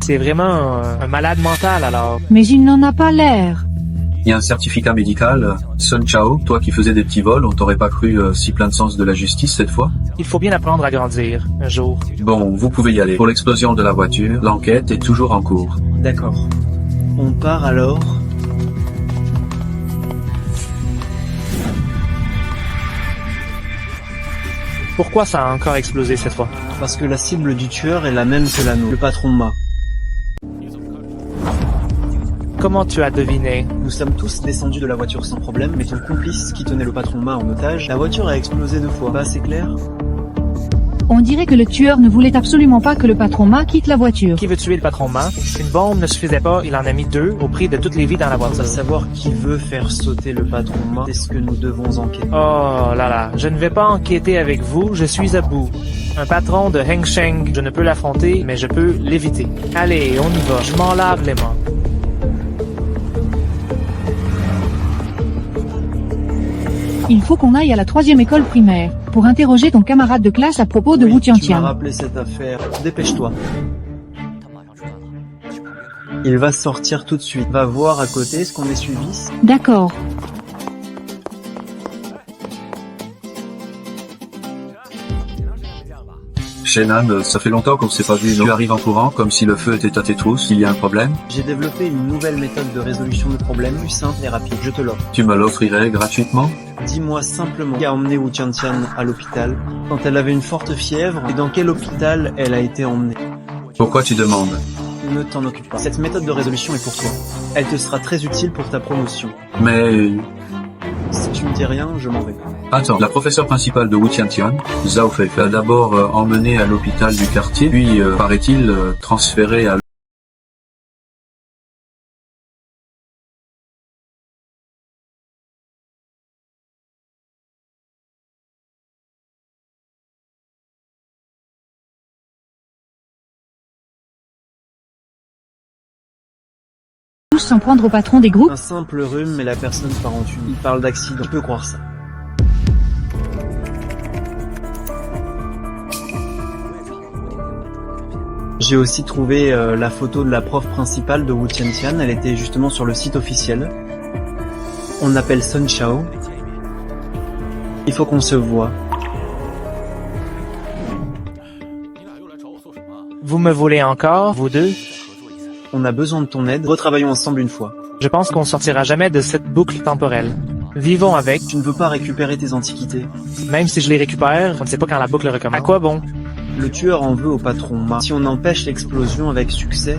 C'est vraiment un malade mental alors. Mais il n'en a pas l'air. Il y a un certificat médical. Sun Chao, toi qui faisais des petits vols, on t'aurait pas cru si plein de sens de la justice cette fois? Il faut bien apprendre à grandir, un jour. Bon, vous pouvez y aller. Pour l'explosion de la voiture, l'enquête est toujours en cours. D'accord. On part alors. Pourquoi ça a encore explosé cette fois? Parce que la cible du tueur est la même que la nôtre, le patron Ma. Comment tu as deviné? Nous sommes tous descendus de la voiture sans problème, mais ton complice qui tenait le patron Ma en otage, la voiture a explosé 2 fois. Pas assez clair? On dirait que le tueur ne voulait absolument pas que le patron Ma quitte la voiture. Qui veut tuer le patron Ma? Une bombe ne suffisait pas, il en a mis 2 au prix de toutes les vies dans la voiture. À savoir qui veut faire sauter le patron Ma, c'est ce que nous devons enquêter. Oh là là, je ne vais pas enquêter avec vous, je suis à bout. Un patron de Heng Sheng, je ne peux l'affronter, mais je peux l'éviter. Allez, on y va, je m'en lave les mains. Il faut qu'on aille à la 3e école primaire, pour interroger ton camarade de classe à propos de Oui, Wu tu m'as Tiantian. rappelé cette affaire. Dépêche-toi. Il va sortir tout de suite. Va voir à côté ce qu'on est suivi. D'accord. Shenan, ça fait longtemps qu'on ne s'est pas vu, non? Tu arrives en courant comme si le feu était à tes trousses, il y a un problème? J'ai développé une nouvelle méthode de résolution de problèmes, plus simple et rapide. Je te l'offre. Tu me l'offrirais gratuitement? Dis-moi simplement qui a emmené Wu Tiantian à l'hôpital quand elle avait une forte fièvre et dans quel hôpital elle a été emmenée. Pourquoi tu demandes? Ne t'en occupe pas. Cette méthode de résolution est pour toi. Elle te sera très utile pour ta promotion. Mais... Si tu me dis rien, je m'en vais. Attends, la professeure principale de Wu Tiantian, Zhao Feifei, a d'abord emmené à l'hôpital du quartier, puis, paraît-il, transféré à Tous s'en prendre au patron des groupes. Un simple rhume, mais la personne part en fumée. Il parle d'accident. Tu peux croire ça. J'ai aussi trouvé la photo de la prof principale de Wu Tiantian. Elle était justement sur le site officiel. On appelle Sun Chao. Il faut qu'on se voie. Vous me voulez encore, vous deux? On a besoin de ton aide. Retravaillons ensemble une fois. Je pense qu'on sortira jamais de cette boucle temporelle. Vivons avec, Tu ne veux pas récupérer tes antiquités. même si je les récupère, on ne sait pas quand la boucle recommence. À quoi bon? Le tueur en veut au patron Ma. Si on empêche l'explosion avec succès,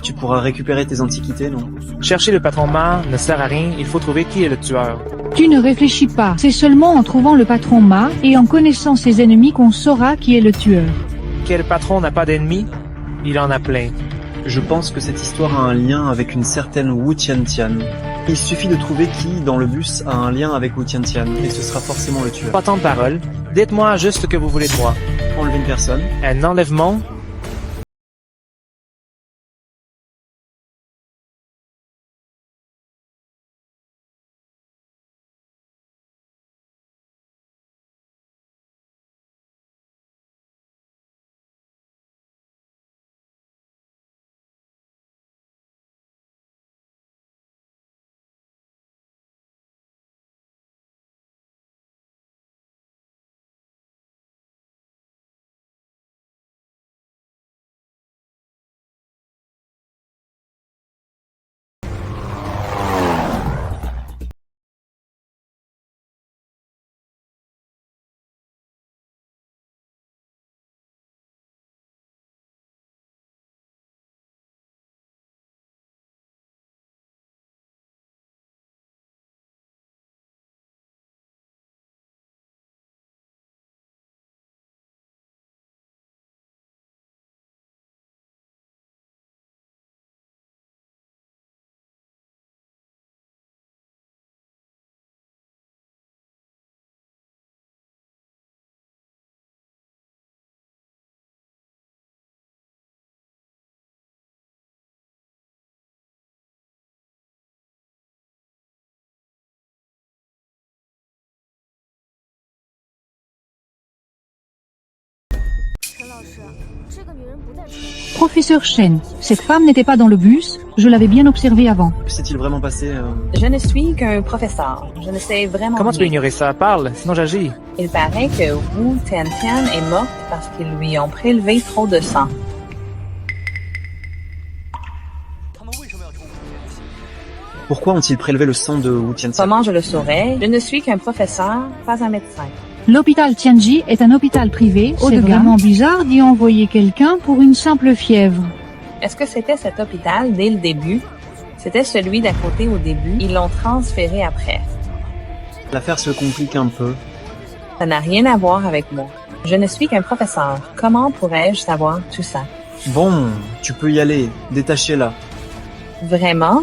tu pourras récupérer tes antiquités, non? Chercher le patron Ma ne sert à rien, il faut trouver qui est le tueur. Tu ne réfléchis pas. C'est seulement en trouvant le patron Ma et en connaissant ses ennemis qu'on saura qui est le tueur. Quel patron n'a pas d'ennemis? Il en a plein. Je pense que cette histoire a un lien avec une certaine Wu Tiantian. Il suffit de trouver qui, dans le bus, a un lien avec Wu Tiantian, et ce sera forcément le tueur. Pas tant de paroles. Dites-moi juste ce que vous voulez de moi. Enlever une personne. Un enlèvement? Professeur Chen, cette femme n'était pas dans le bus, je l'avais bien observée avant. Que s'est-il vraiment passé Je ne suis qu'un professeur. Je ne sais vraiment Comment tu peux rien. ignorer ça? Parle, sinon j'agis. Il paraît que Wu Tiantian est morte parce qu'ils lui ont prélevé trop de sang. Pourquoi ont-ils prélevé le sang de Wu Tiantian? Comment je le saurais? Je ne suis qu'un professeur, pas un médecin. L'hôpital Tianji est un hôpital privé, c'est vraiment bizarre d'y envoyer quelqu'un pour une simple fièvre. Est-ce que c'était cet hôpital dès le début? C'était celui d'à côté au début. Ils l'ont transféré après. L'affaire se complique un peu. Ça n'a rien à voir avec moi. Je ne suis qu'un professeur. Comment pourrais-je savoir tout ça? Bon, tu peux y aller, détachez-la. Vraiment?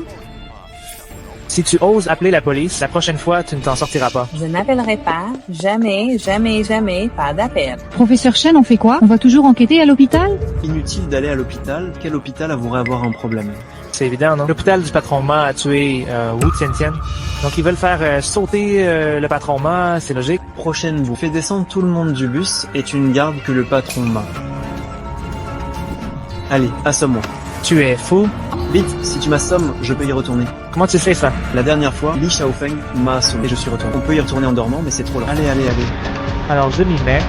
Si tu oses appeler la police, la prochaine fois, tu ne t'en sortiras pas. Je n'appellerai pas. Jamais, jamais, jamais, pas d'appel. Professeur Chen, on fait quoi? On va toujours enquêter à l'hôpital? Inutile d'aller à l'hôpital. Quel hôpital avouerait avoir un problème? C'est évident, non? L'hôpital du patron Ma a tué Wu Tiantian. Donc ils veulent faire sauter le patron Ma, c'est logique. Prochaine bouffe. Fais descendre tout le monde du bus et tu ne gardes que le patron m'a. Allez, assomme-moi. Tu es fou? Vite, si tu m'assommes, je peux y retourner. Comment tu sais ça? La dernière fois, Li Xiaofeng m'a assommé et je suis retourné. On peut y retourner en dormant, mais c'est trop long. Allez, allez, allez. Alors je m'y mets.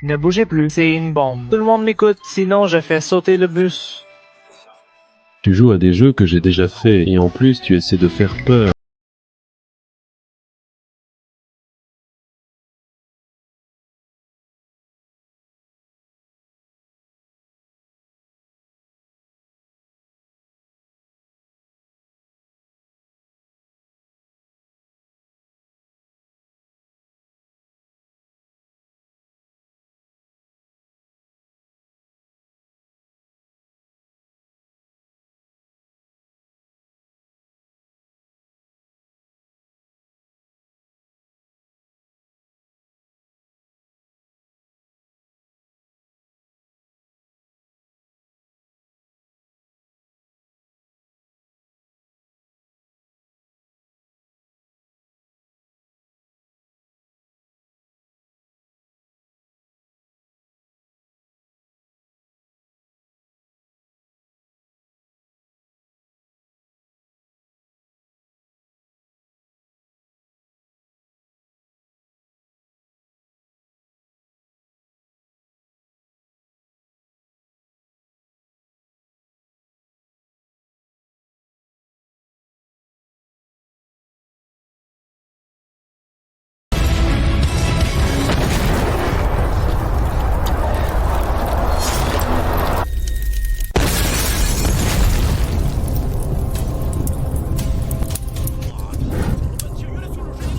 Ne bougez plus, c'est une bombe. Tout le monde m'écoute, sinon je fais sauter le bus. Tu joues à des jeux que j'ai déjà fait et en plus tu essaies de faire peur.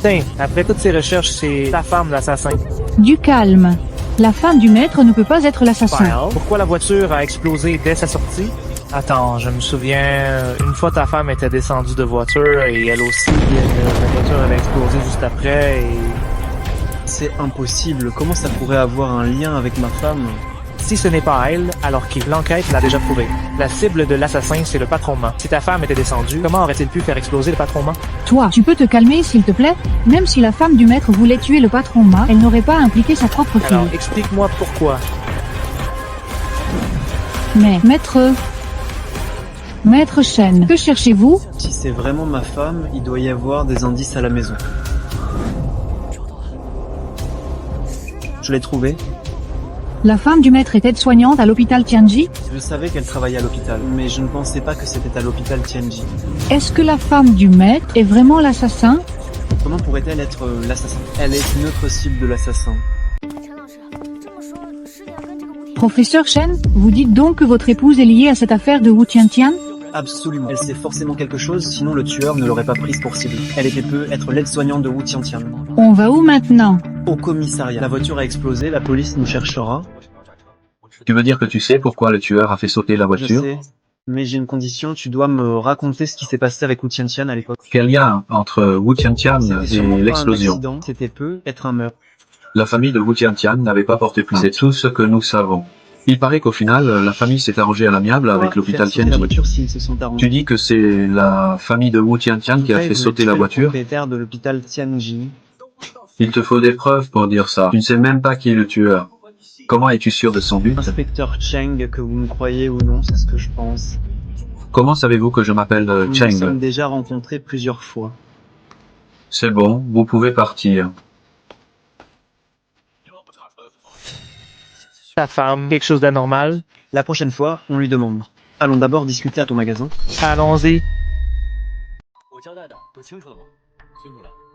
Tiens, après toutes ces recherches, c'est ta femme l'assassin. Du calme. La femme du maître ne peut pas être l'assassin. Pourquoi la voiture a explosé dès sa sortie? Attends, je me souviens, une fois ta femme était descendue de voiture et elle aussi, la voiture avait explosé juste après et... C'est impossible. Comment ça pourrait avoir un lien avec ma femme? Si ce n'est pas elle, alors que l'enquête l'a déjà prouvé. La cible de l'assassin, c'est le patron Ma. Si ta femme était descendue, comment aurait-il pu faire exploser le patron Ma? Toi, tu peux te calmer s'il te plaît? Même si la femme du maître voulait tuer le patron Ma, elle n'aurait pas impliqué sa propre fille. Alors, explique-moi pourquoi. Mais, Maître Chen, que cherchez-vous? Si c'est vraiment ma femme, il doit y avoir des indices à la maison. Je l'ai trouvée. La femme du maître est aide-soignante à l'hôpital Tianji? Je savais qu'elle travaillait à l'aupital, mais je ne pensais pas que c'était à l'hôpital Tianji. Est-ce que la femme du maître est vraiment l'assassin? Comment pourrait-elle être l'assassin? Elle est une autre cible de l'assassin. Professeur Chen, vous dites donc que votre épouse est liée à cette affaire de Wu Tiantian? Absolument. Elle sait forcément quelque chose, sinon le tueur ne l'aurait pas prise pour cible. Elle était peut être l'aide-soignante de Wu Tiantian. On va où maintenant? Au commissariat. La voiture a explosé, la police nous cherchera. Tu veux dire que tu sais pourquoi le tueur a fait sauter la Je voiture? sais, mais j'ai une condition, tu dois me raconter ce qui s'est passé avec Wu Tiantian à l'époque. Quel lien entre Wu Tiantian C'était et sûrement pas un l'explosion? accident, c'était peut-être un meurtre. La famille de Wu Tiantian n'avait pas porté plainte. C'est tout ce que nous savons. Il paraît qu'au final, la famille s'est arrangée à l'amiable avec l'hôpital Faire sauter la Tianjin. voiture s'ils se sont arrangés. Tu dis que c'est la famille de Wu Tiantian qui a Après, fait vous sauter êtes la le voiture? propriétaire de l'hôpital Tianjin. Il te faut des preuves pour dire ça. Tu ne sais même pas qui est le tueur. Comment es-tu sûr de son but? Inspecteur Cheng, que vous me croyez ou non, c'est ce que je pense. Comment savez-vous que je m'appelle Nous nous Cheng? sommes déjà rencontrés plusieurs fois. C'est bon, vous pouvez partir. Ta femme, quelque chose d'anormal? La prochaine fois, on lui demande. Allons d'abord discuter à ton magasin. Allons-y.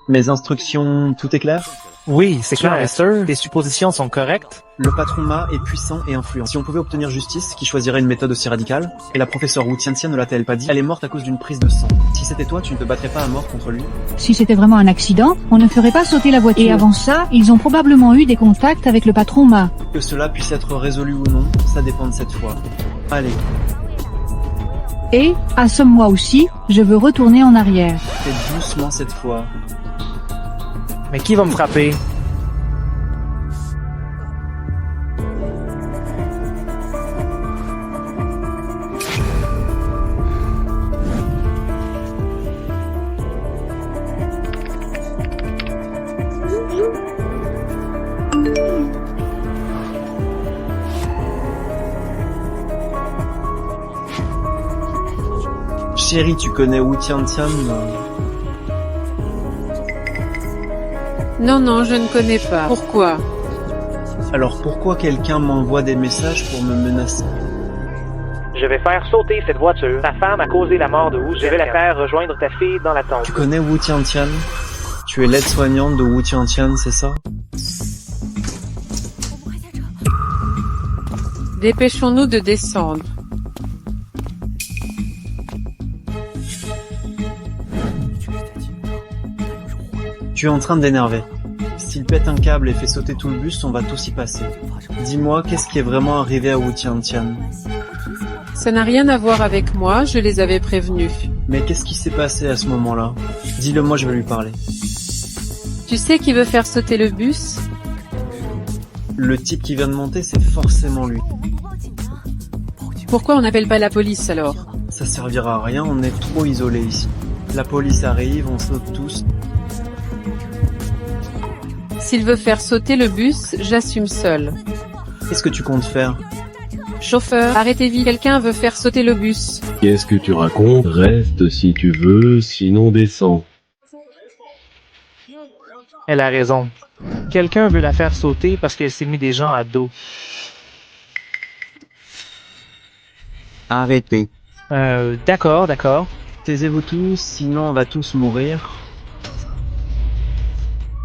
Mes instructions, tout est clair? Oui, c'est clair, Esther. Tes suppositions sont correctes. Le patron Ma est puissant et influent. Si on pouvait obtenir justice, qui choisirait une méthode aussi radicale? Et la professeure Wu Tiantian ne l'a-t-elle pas dit? Elle est morte à cause d'une prise de sang. Si c'était toi, tu ne te battrais pas à mort contre lui? Si c'était vraiment un accident, on ne ferait pas sauter la voiture. Et avant ça, ils ont probablement eu des contacts avec le patron Ma. Que cela puisse être résolu ou non, ça dépend de cette fois. Allez, Et, assomme-moi aussi, je veux retourner en arrière. fais doucement cette fois. Mais qui va me frapper? Chérie, tu connais Wu Tiantian? Non, non, je ne connais pas. Pourquoi? Alors pourquoi quelqu'un m'envoie des messages pour me menacer? Je vais faire sauter cette voiture. Ta femme a causé la mort de Wu. Je vais la faire rejoindre ta fille dans la tombe. Tu connais Wu Tiantian? Tu es l'aide-soignante de Wu Tiantian, c'est ça? Dépêchons-nous de descendre. Tu es en train de l'énerver. S'il pète un câble et fait sauter tout le bus, on va tous y passer. Dis-moi, qu'est-ce qui est vraiment arrivé à Wu Tiantian? Ça n'a rien à voir avec moi, je les avais prévenus. Mais qu'est-ce qui s'est passé à ce moment-là? Dis-le moi, je vais lui parler. Tu sais qui veut faire sauter le bus? Le type qui vient de monter, c'est forcément lui. Pourquoi on n'appelle pas la police alors? Ça servira à rien, on est trop isolés ici. La police arrive, on saute tous. S'il veut faire sauter le bus, j'assume seul. Qu'est-ce que tu comptes faire? Chauffeur, arrêtez vite, quelqu'un veut faire sauter le bus. Qu'est-ce que tu racontes? Reste si tu veux, sinon descends. Elle a raison. Quelqu'un veut la faire sauter parce qu'elle s'est mis des gens à dos. Arrêtez. D'accord. Taisez-vous tous, sinon on va tous mourir.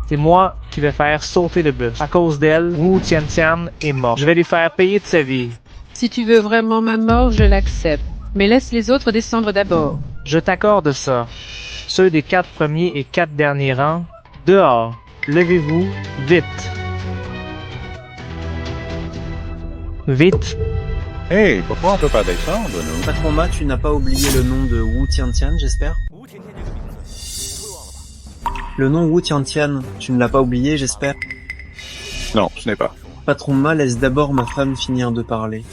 C'est moi qui vais faire sauter le bus. À cause d'elle, Wu Tiantian est mort. Je vais lui faire payer de sa vie. Si tu veux vraiment ma mort, je l'accepte. Mais laisse les autres descendre d'abord. Je t'accorde ça. Ceux des 4 premiers et 4 derniers rangs, dehors. Levez-vous, vite. Vite. Hey, pourquoi on peut pas descendre, nous? Patron Ma, tu n'as pas oublié le nom de Wu Tiantian, j'espère? Le nom Wu Tiantian, tu ne l'as pas oublié, j'espère? Non, ce n'est pas. Patron Ma, laisse d'abord ma femme finir de parler.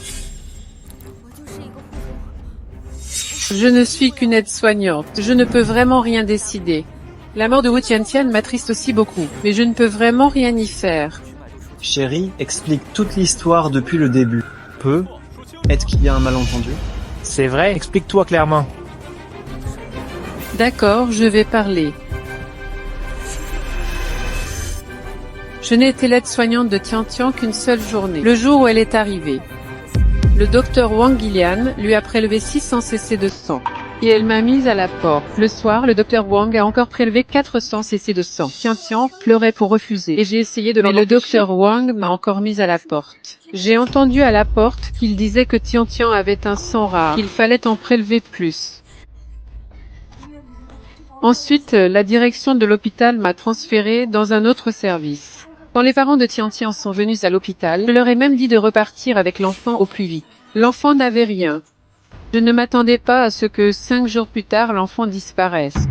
Je ne suis qu'une aide-soignante. Je ne peux vraiment rien décider. La mort de Wu Tiantian m'attriste aussi beaucoup, mais je ne peux vraiment rien y faire. Chérie, explique toute l'histoire depuis le début. Peu? Est-ce qu'il y a un malentendu? C'est vrai, explique-toi clairement. D'accord, je vais parler. Je n'ai été l'aide-soignante de Tiantian qu'une seule journée, le jour où elle est arrivée. Le docteur Wang Ilian lui a prélevé 600 cc de sang. Et elle m'a mise à la porte. Le soir, le docteur Wang a encore prélevé 400 cc de sang. Tiantian pleurait pour refuser. Et j'ai essayé de... Mais le docteur Wang m'a encore mise à la porte. J'ai entendu à la porte qu'il disait que Tiantian avait un sang rare, qu'il fallait en prélever plus. Ensuite, la direction de l'hôpital m'a transféré dans un autre service. Quand les parents de Tian sont venus à l'hôpital, je leur ai même dit de repartir avec l'enfant au plus vite. L'enfant n'avait rien. Je ne m'attendais pas à ce que 5 jours plus tard, l'enfant disparaisse.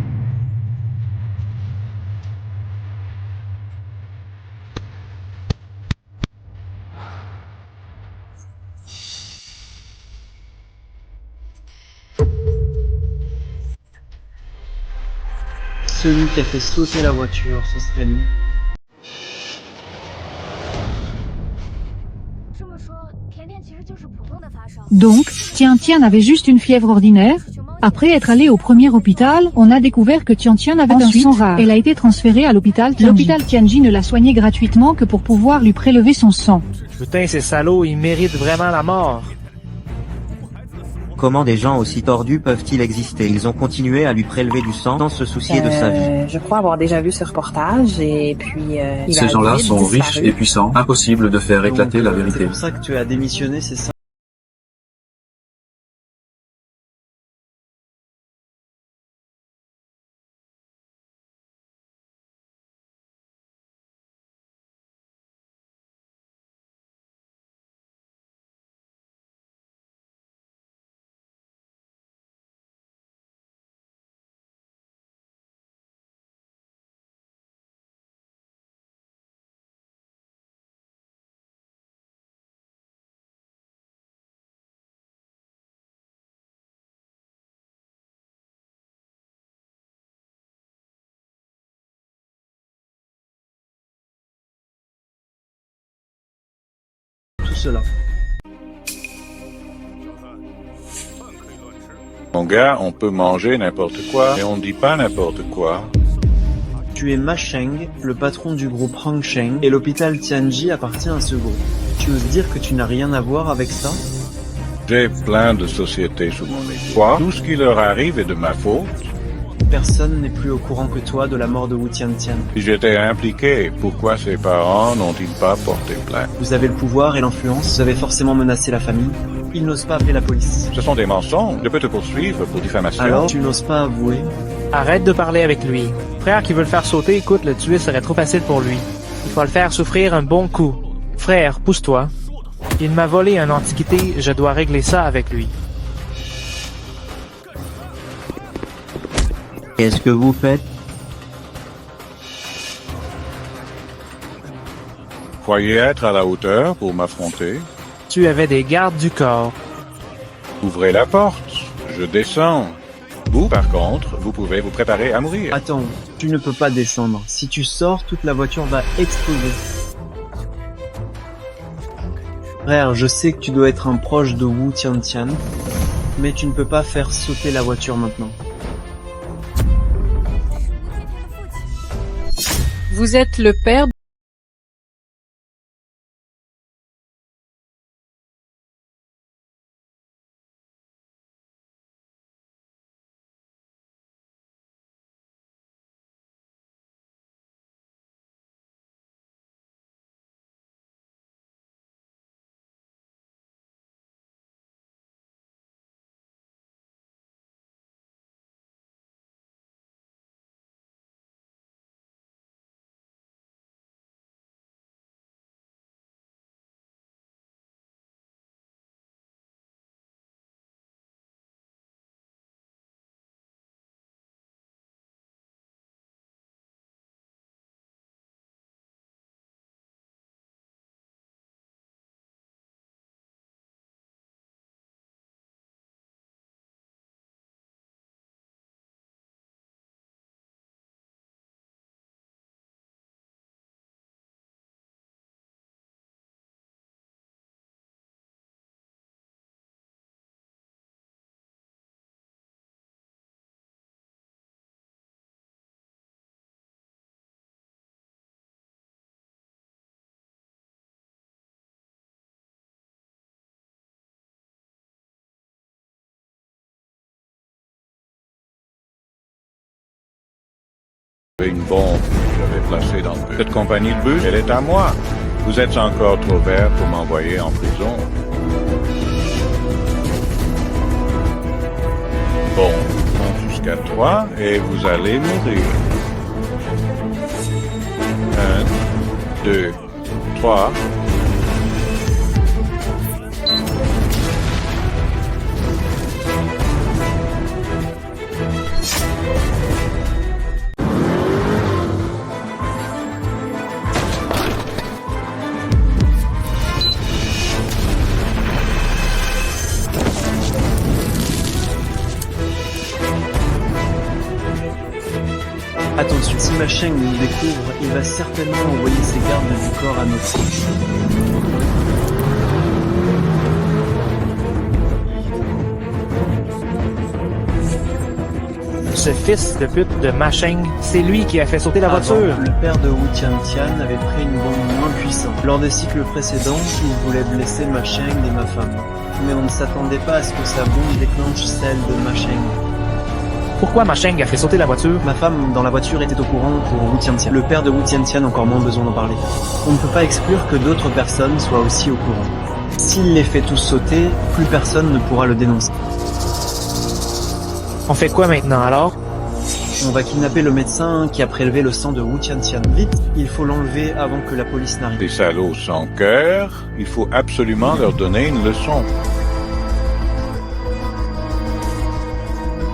Celui qui a fait sauter la voiture, ce serait lui. Donc, Tian avait juste une fièvre ordinaire. Après être allé au premier hôpital, on a découvert que Tian avait un sang rare. Elle a été transférée à l'hôpital Tianji. L'hôpital Tianji ne l'a soignée gratuitement que pour pouvoir lui prélever son sang. Putain, ces salauds, ils méritent vraiment la mort. Comment des gens aussi tordus peuvent-ils exister? Ils ont continué à lui prélever du sang sans se soucier de sa vie. Je crois avoir déjà vu ce reportage et puis... Ces gens-là sont riches et puissants. Impossible de faire éclater la C'est vérité. pour ça que tu as démissionné, c'est ça? Tout cela. Mon gars, on peut manger n'importe quoi, mais on ne dit pas n'importe quoi. Tu es Ma Sheng, le patron du groupe Hang Sheng, et l'hôpital Tianji appartient à ce groupe. Tu oses dire que tu n'as rien à voir avec ça? J'ai plein de sociétés sous mon nez. Quoi? Tout ce qui leur arrive est de ma faute. Personne n'est plus au courant que toi de la mort de Wu Tiantian. Si j'étais impliqué, pourquoi ses parents n'ont-ils pas porté plainte? Vous avez le pouvoir et l'influence, vous avez forcément menacé la famille. Ils n'osent pas appeler la police. Ce sont des mensonges. Je peux te poursuivre pour diffamation. Alors, tu n'oses pas avouer? Arrête de parler avec lui. Frère qui veut le faire sauter, écoute, le tuer serait trop facile pour lui. Il faut le faire souffrir un bon coup. Frère, pousse-toi. Il m'a volé une antiquité, je dois régler ça avec lui. Qu'est-ce que vous faites? Croyez être à la hauteur pour m'affronter? Tu avais des gardes du corps. Ouvrez la porte. Je descends. Vous, par contre, vous pouvez vous préparer à mourir. Attends, tu ne peux pas descendre. Si tu sors, toute la voiture va exploser. Frère, je sais que tu dois être un proche de Wu Tiantian, mais tu ne peux pas faire sauter la voiture maintenant. Vous êtes le père Une bombe que j'avais placée dans le bus. Cette compagnie de bus, elle est à moi. Vous êtes encore trop vert pour m'envoyer en prison. Bon, on compte jusqu'à 3 et vous allez mourir. 1, 2, 2, 3. Attention, si Macheng nous découvre, il va certainement envoyer ses gardes du corps à notre. Ce fils de pute de Macheng, c'est lui qui a fait sauter la voiture. Le père de Wu Tiantian avait pris une bombe moins puissante. Lors des cycles précédents, il voulait blesser Macheng et ma femme. Mais on ne s'attendait pas à ce que sa bombe déclenche celle de Macheng. Pourquoi Macheng a fait sauter la voiture? Ma femme dans la voiture était au courant pour Wu Tiantian. Le père de Wu Tiantian encore moins besoin d'en parler. On ne peut pas exclure que d'autres personnes soient aussi au courant. S'il les fait tous sauter, plus personne ne pourra le dénoncer. On fait quoi maintenant alors? On va kidnapper le médecin qui a prélevé le sang de Wu Tiantian. Vite, il faut l'enlever avant que la police n'arrive. Des salauds sans cœur, il faut absolument leur donner une leçon.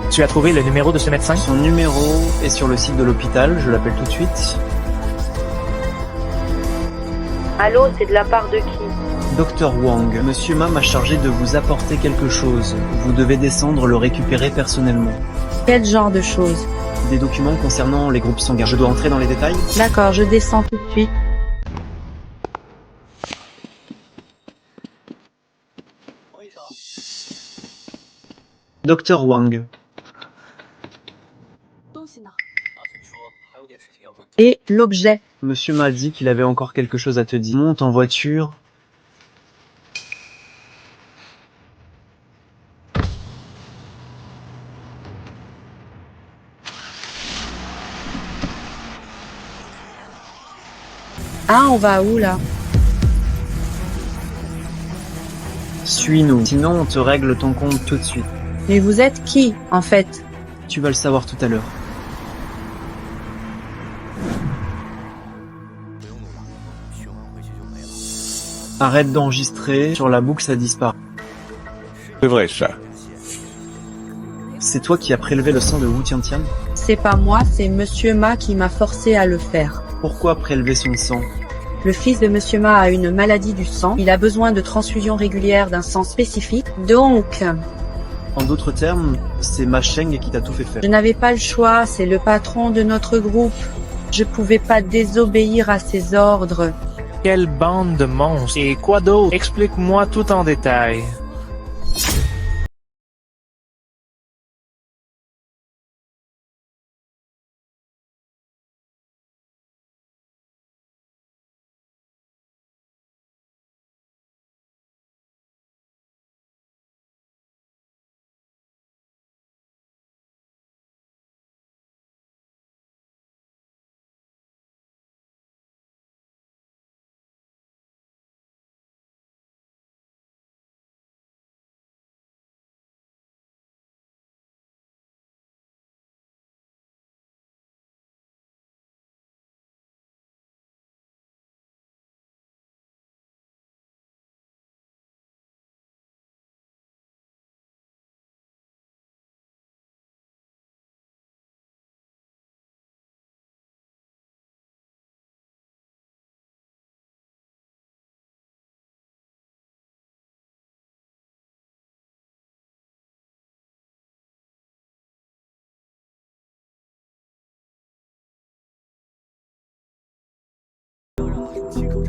Tu as trouvé le numéro de ce médecin? Son numéro est sur le site de l'hôpital, je l'appelle tout de suite. Allô, c'est de la part de qui? Docteur Wang, Monsieur Ma m'a chargé de vous apporter quelque chose. Vous devez descendre le récupérer personnellement. Quel genre de choses? Des documents concernant les groupes sanguins. Je dois entrer dans les détails? D'accord, je descends tout de suite. Docteur Wang. Et l'objet? Monsieur m'a dit qu'il avait encore quelque chose à te dire. Monte en voiture. Ah, on va où là? Suis-nous, sinon on te règle ton compte tout de suite. Mais vous êtes qui, en fait? Tu vas le savoir tout à l'heure. Arrête d'enregistrer, sur la boucle ça disparaît. C'est vrai ça. C'est toi qui as prélevé le sang de Wu Tiantian? C'est pas moi, c'est Monsieur Ma qui m'a forcé à le faire. Pourquoi prélever son sang? Le fils de Monsieur Ma a une maladie du sang. Il a besoin de transfusions régulières d'un sang spécifique. Donc, En d'autres termes, c'est Macheng qui t'a tout fait faire. je n'avais pas le choix, c'est le patron de notre groupe. Je pouvais pas désobéir à ses ordres. Quelle bande de monstres! Et quoi d'autre? Explique-moi tout en détail.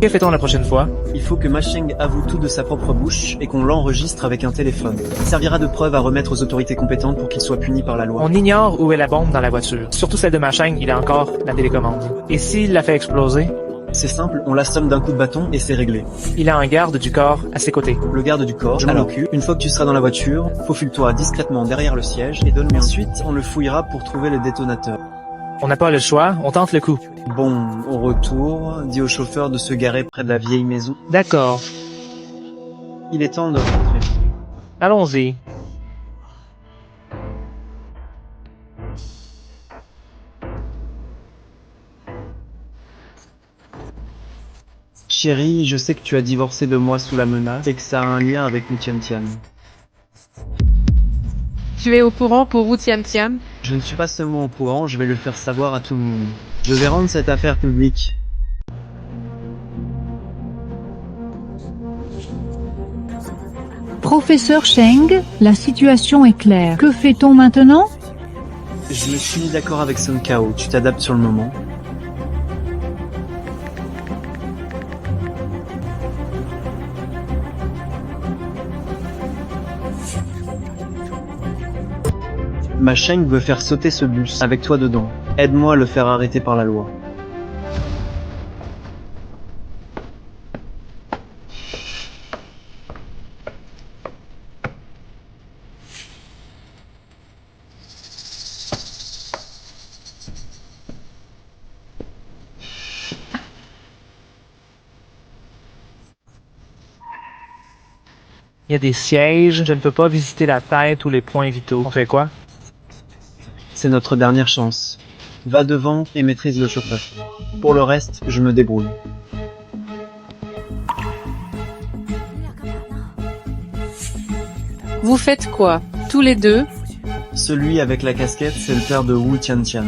Que fait-on la prochaine fois? Il faut que Macheng avoue tout de sa propre bouche et qu'on l'enregistre avec un téléphone. Ça servira de preuve à remettre aux autorités compétentes pour qu'il soit puni par la loi. On ignore où est la bombe dans la voiture. Surtout celle de Macheng, il a encore la télécommande. Et s'il l'a fait exploser? C'est simple, on l'assomme d'un coup de bâton et c'est réglé. Il a un garde du corps à ses côtés. Le garde du corps, je m'en occupe. Une fois que tu seras dans la voiture, faufile-toi discrètement derrière le siège et donne-lui ensuite, on le fouillera pour trouver le détonateur. On n'a pas le choix, on tente le coup. Bon, au retour, dis au chauffeur de se garer près de la vieille maison. D'accord. Il est temps de rentrer. Allons-y. Chérie, je sais que tu as divorcé de moi sous la menace et que ça a un lien avec Wu Tiantian. Tu es au courant pour Wu Tiantian? Je ne suis pas seulement au courant, je vais le faire savoir à tout le monde. Je vais rendre cette affaire publique. Professeur Cheng, la situation est claire. Que fait-on maintenant? Je me suis mis d'accord avec Sun Kao, tu t'adaptes sur le moment. Ma Sheng veut faire sauter ce bus, avec toi dedans. Aide-moi à le faire arrêter par la loi. Il y a des sièges, je ne peux pas visiter la tête ou les points vitaux. On fait quoi? C'est notre dernière chance. Va devant et maîtrise le chauffeur. Pour le reste, je me débrouille. Vous faites quoi? Tous les deux? Celui avec la casquette, c'est le père de Wu Tiantian.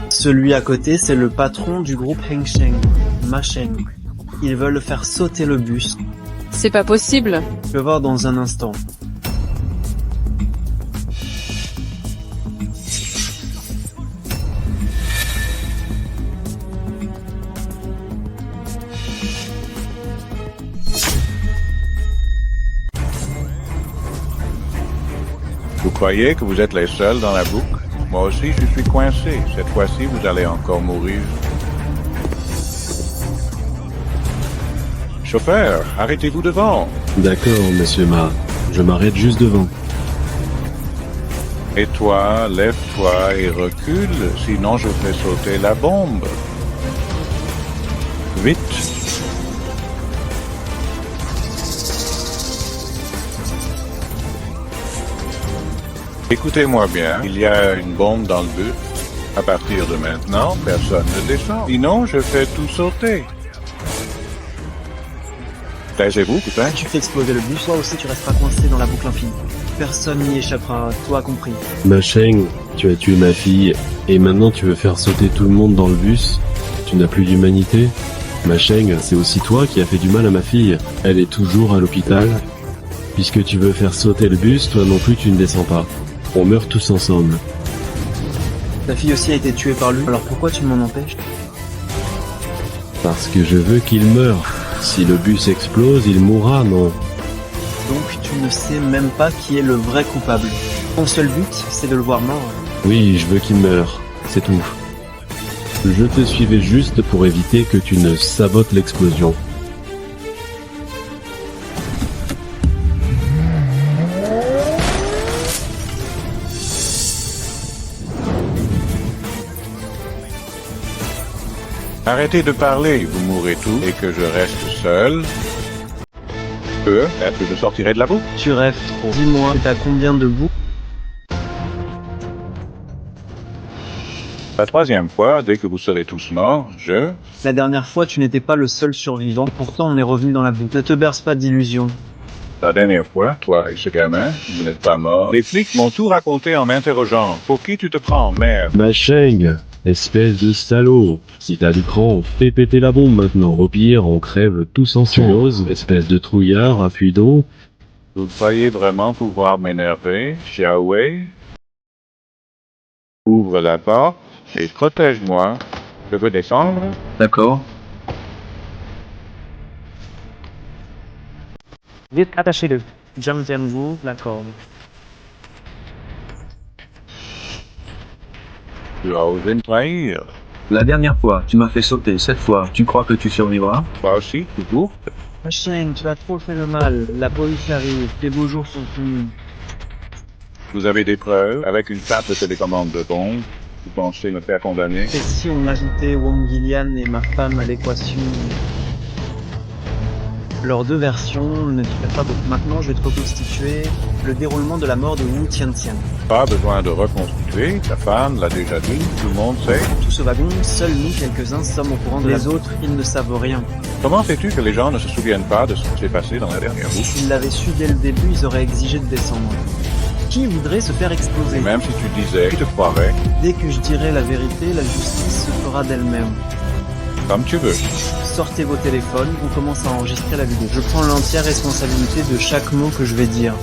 Celui à côté, c'est le patron du groupe Heng Sheng, Ma Sheng. Ils veulent faire sauter le bus. C'est pas possible. Je vais voir dans un instant. Vous croyez que vous êtes les seuls dans la boucle? Moi aussi, je suis coincé. Cette fois-ci, vous allez encore mourir. Chauffeur, arrêtez-vous devant. D'accord, monsieur Ma. Je m'arrête juste devant. Et toi, lève-toi et recule, sinon je fais sauter la bombe. Vite. Écoutez-moi bien, il y a une bombe dans le bus. À partir de maintenant, personne ne descend. Sinon, je fais tout sauter. Taisez-vous, putain. Si tu fais exploser le bus, toi aussi tu resteras coincé dans la boucle infinie. Personne n'y échappera, toi compris. Ma Sheng, tu as tué ma fille, et maintenant tu veux faire sauter tout le monde dans le bus? Tu n'as plus d'humanité? Ma Sheng, c'est aussi toi qui as fait du mal à ma fille. Elle est toujours à l'hôpital. Puisque tu veux faire sauter le bus, toi non plus tu ne descends pas. On meurt tous ensemble. Ta fille aussi a été tuée par lui, alors pourquoi tu m'en empêches? Parce que je veux qu'il meure. Si le bus explose, il mourra, non? Donc tu ne sais même pas qui est le vrai coupable. Ton seul but, c'est de le voir mort. Oui, je veux qu'il meure. C'est tout. Je te suivais juste pour éviter que tu ne sabotes l'explosion. Arrêtez de parler, vous mourrez tous, et que je reste seul. Peut-être que je sortirai de la boucle. Tu rêves trop. Dis-moi, t'as combien de boucles? La troisième fois, dès que vous serez tous morts, je... La dernière fois, tu n'étais pas le seul survivant, pourtant on est revenu dans la boucle. Ne te berce pas d'illusions. La dernière fois, toi et ce gamin, vous n'êtes pas morts. Les flics m'ont tout raconté en m'interrogeant. Pour qui tu te prends, merde? Ma Sheng, espèce de salaud. Si t'as du cran, fais péter la bombe maintenant. Au pire, on crève tous en silence. Espèce de trouillard, appuie donc. Vous croyez vraiment pouvoir m'énerver, Xiao Wei? Ouvre la porte et protège-moi. Je veux descendre. D'accord. Vite, attachez-le. Tiens-vous la corde. Tu as osé me trahir. La dernière fois, tu m'as fait sauter. Cette fois, tu crois que tu survivras? Toi aussi, toujours? Ma Sheng, tu as trop fait le mal. La police arrive, tes beaux jours sont finis. Vous avez des preuves? Avec une table de télécommande de bombe, vous pensez me faire condamner? Et si on ajoutait Wang Gillian et ma femme à l'équation? Leurs deux versions ne diffèrent pas beaucoup. Maintenant, je vais te reconstituer le déroulement de la mort de Wu Tiantian. Pas besoin de reconstituer, ta femme l'a déjà dit, tout le monde sait. Tout ce wagon, seuls nous, quelques-uns, sommes au courant de les autres, ils ne savent rien. Comment sais-tu que les gens ne se souviennent pas de ce qui s'est passé dans la dernière roue? S'ils l'avaient su dès le début, ils auraient exigé de descendre. Qui voudrait se faire exploser? Et même si tu disais, qui te croirait? Dès que je dirai la vérité, la justice se fera d'elle-même. Comme tu veux. Sortez vos téléphones, on commence à enregistrer la vidéo. Je prends l'entière responsabilité de chaque mot que je vais dire.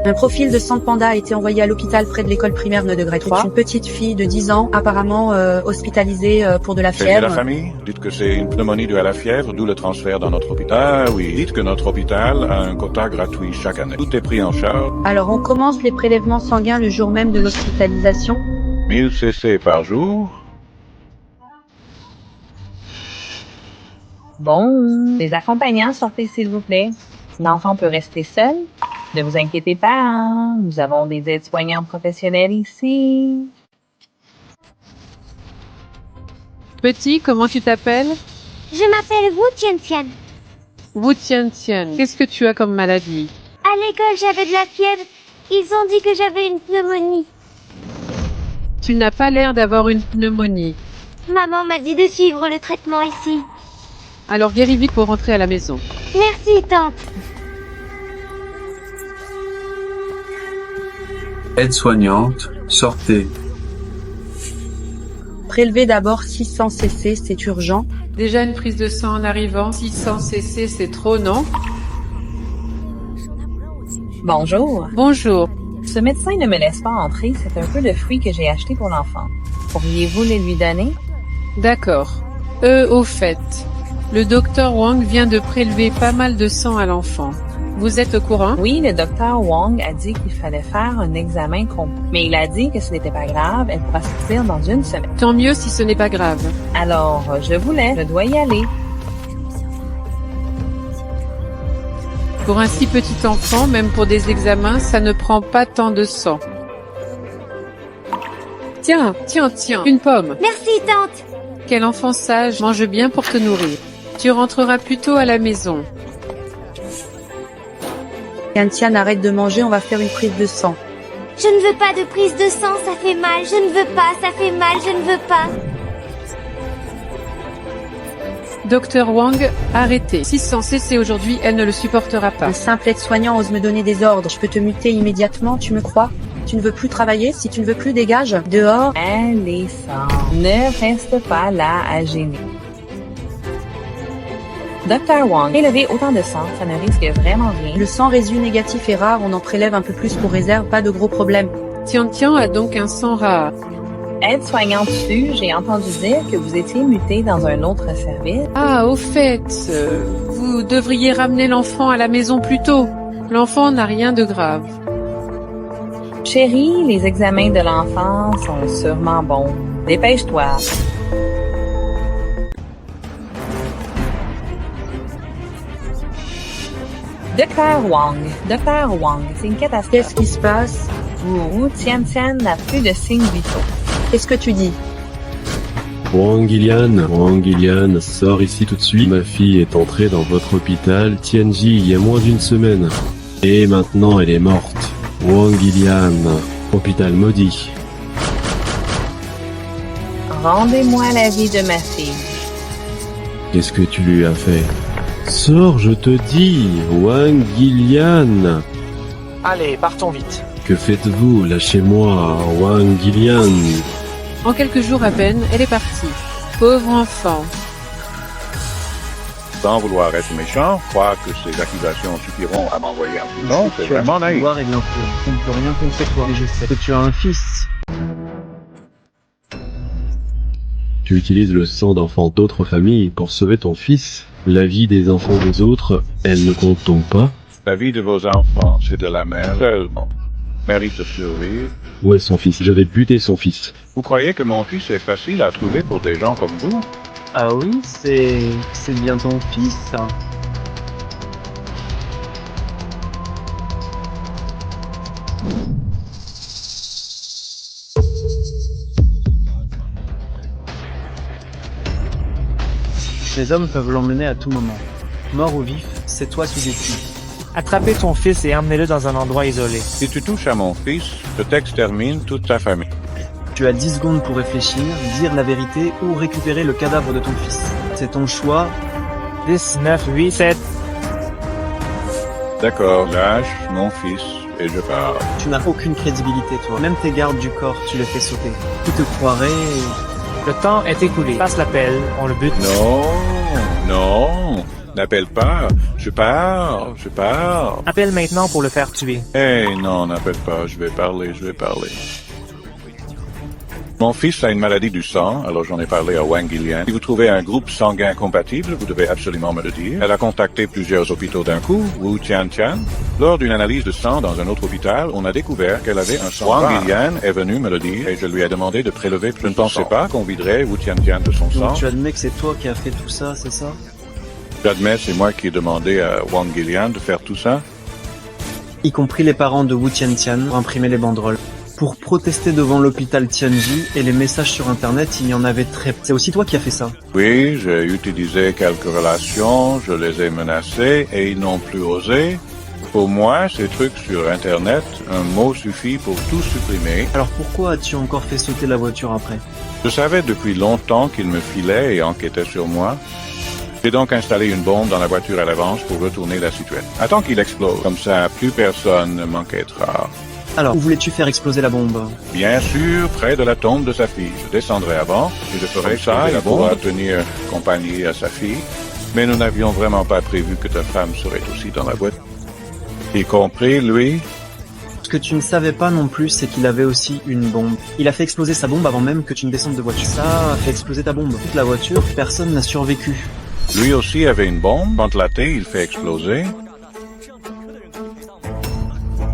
Un profil de sang de panda a été envoyé à l'hôpital près de l'école primaire de degré 3. Une petite fille de 10 ans, apparemment hospitalisée pour de la Prévenez fièvre. la famille, dites que c'est une pneumonie due à la fièvre, d'où le transfert dans notre hôpital. Ah oui, dites que notre hôpital a un quota gratuit chaque année. Tout est pris en charge. Alors on commence les prélèvements sanguins le jour même de l'hospitalisation. 1000 cc par jour. Bon, les accompagnants, sortez s'il vous plaît. L'enfant peut rester seul. Ne vous inquiétez pas, hein. Nous avons des aides-soignants professionnels ici. Petit, comment tu t'appelles? Je m'appelle Wu Tiantian. Wu Tiantian. Qu'est-ce que tu as comme maladie? À l'école, j'avais de la fièvre. Ils ont dit que j'avais une pneumonie. Tu n'as pas l'air d'avoir une pneumonie. Maman m'a dit de suivre le traitement ici. Alors guéris vite pour rentrer à la maison. Merci, tante. Aide-soignante, sortez. Prélevez d'abord 600 cc, c'est urgent. Déjà une prise de sang en arrivant, 600 cc, c'est trop, non? Bonjour. Bonjour. Ce médecin ne me laisse pas entrer, c'est un peu de fruits que j'ai acheté pour l'enfant. Pourriez-vous les lui donner? D'accord. Au fait, le docteur Wang vient de prélever pas mal de sang à l'enfant. Vous êtes au courant? Oui, le docteur Wang a dit qu'il fallait faire un examen complet. Mais il a dit que ce n'était pas grave, elle pourra sortir dans une semaine. Tant mieux si ce n'est pas grave. Alors, je vous laisse, je dois y aller. Pour un si petit enfant, même pour des examens, ça ne prend pas tant de sang. Tiens, une pomme. Merci, tante. Quel enfant sage, mange bien pour te nourrir. Tu rentreras plus tôt à la maison. Tiantian, arrête de manger, on va faire une prise de sang. Je ne veux pas de prise de sang, ça fait mal. Je ne veux pas, ça fait mal, je ne veux pas. Docteur Wang, arrêtez. 600 cc aujourd'hui, elle ne le supportera pas. Un simple aide-soignant ose me donner des ordres. Je peux te muter immédiatement, tu me crois? Tu ne veux plus travailler? Si tu ne veux plus, dégage. Dehors. Allez, sang. Ne reste pas là à gêner. Docteur Wang, prélever autant de sang, ça ne risque vraiment rien. Le sang résidu négatif est rare, on en prélève un peu plus pour réserve, pas de gros problèmes. Tian a donc un sang rare. Aide-soignante Su, j'ai entendu dire que vous étiez muté dans un autre service. Ah, au fait, vous devriez ramener l'enfant à la maison plus tôt. L'enfant n'a rien de grave. Chérie, les examens de l'enfant sont sûrement bons. Dépêche-toi. Docteur Wang, c'est une catastrophe. Qu'est-ce qui se passe? Wu Tiantian n'a plus de signes vitaux. Qu'est-ce que tu dis? Wang Ilian, sors ici tout de suite. Ma fille est entrée dans votre hôpital Tianji il y a moins d'une semaine. Et maintenant elle est morte. Wang Ilian, hôpital maudit. Rendez-moi la vie de ma fille. Qu'est-ce que tu lui as fait? Sors, je te dis, Wang Ilian. Allez, partons vite. Que faites-vous? Lâchez-moi, Wang Ilian. En quelques jours à peine, elle est partie. Pauvre enfant. Sans vouloir être méchant, croire que ces accusations suffiront à m'envoyer en prison, c'est Tu as vraiment naïf. pouvoir et de l'influence. On ne peut rien contre toi. Et je sais que tu as un fils. Tu utilises le sang d'enfants d'autres familles pour sauver ton fils. La vie des enfants des autres, elle ne compte donc pas? La vie de vos enfants, c'est de la mère seulement. Mérite de survivre. Où est son fils? Je vais buter son fils. Vous croyez que mon fils est facile à trouver pour des gens comme vous? Ah oui, c'est bien ton fils, ça. Les hommes peuvent l'emmener à tout moment. Mort ou vif, c'est toi qui décides. Attrapez ton fils et emmenez-le dans un endroit isolé. Si tu touches à mon fils, je t'extermine toute ta famille. Tu as 10 secondes pour réfléchir, dire la vérité ou récupérer le cadavre de ton fils. C'est ton choix. 10, 9, 8, 7. D'accord, lâche mon fils et je pars. Tu n'as aucune crédibilité, toi. Même tes gardes du corps, tu les fais sauter. Qui te croirait? Le temps est écoulé. Passe l'appel, on le bute. Non, n'appelle pas. Je pars. Appelle maintenant pour le faire tuer. Non, n'appelle pas, je vais parler. Mon fils a une maladie du sang, alors j'en ai parlé à Wang Gillian. Si vous trouvez un groupe sanguin compatible, vous devez absolument me le dire. Elle a contacté plusieurs hôpitaux d'un coup, Wu Tiantian. Lors d'une analyse de sang dans un autre hôpital, on a découvert qu'elle avait un sang. Wang Gillian est venu me le dire et je lui ai demandé de prélever plus. Je ne pensais pas qu'on viderait Wu Tiantian de son sang. Donc tu admets que c'est toi qui as fait tout ça, c'est ça? J'admets, c'est moi qui ai demandé à Wang Gillian de faire tout ça. Y compris les parents de Wu Tiantian pour imprimer les banderoles. Pour protester devant l'hôpital Tianji et les messages sur internet, il y en avait très peu. C'est aussi toi qui as fait ça? Oui, j'ai utilisé quelques relations, je les ai menacés et ils n'ont plus osé. Pour moi, ces trucs sur internet, un mot suffit pour tout supprimer. Alors pourquoi as-tu encore fait sauter la voiture après? Je savais depuis longtemps qu'ils me filaient et enquêtaient sur moi. J'ai donc installé une bombe dans la voiture à l'avance pour retourner la situation. Attends qu'il explose, comme ça plus personne ne m'enquêtera. Alors, où voulais-tu faire exploser la bombe? Bien sûr, près de la tombe de sa fille. Je descendrai avant et je ferai ça, il pourra tenir compagnie à sa fille. Mais nous n'avions vraiment pas prévu que ta femme serait aussi dans la voiture. Y compris lui. Ce que tu ne savais pas non plus, c'est qu'il avait aussi une bombe. Il a fait exploser sa bombe avant même que tu ne descendes de voiture. Ça a fait exploser ta bombe. Toute la voiture, personne n'a survécu. Lui aussi avait une bombe. Quand la thé, il fait exploser.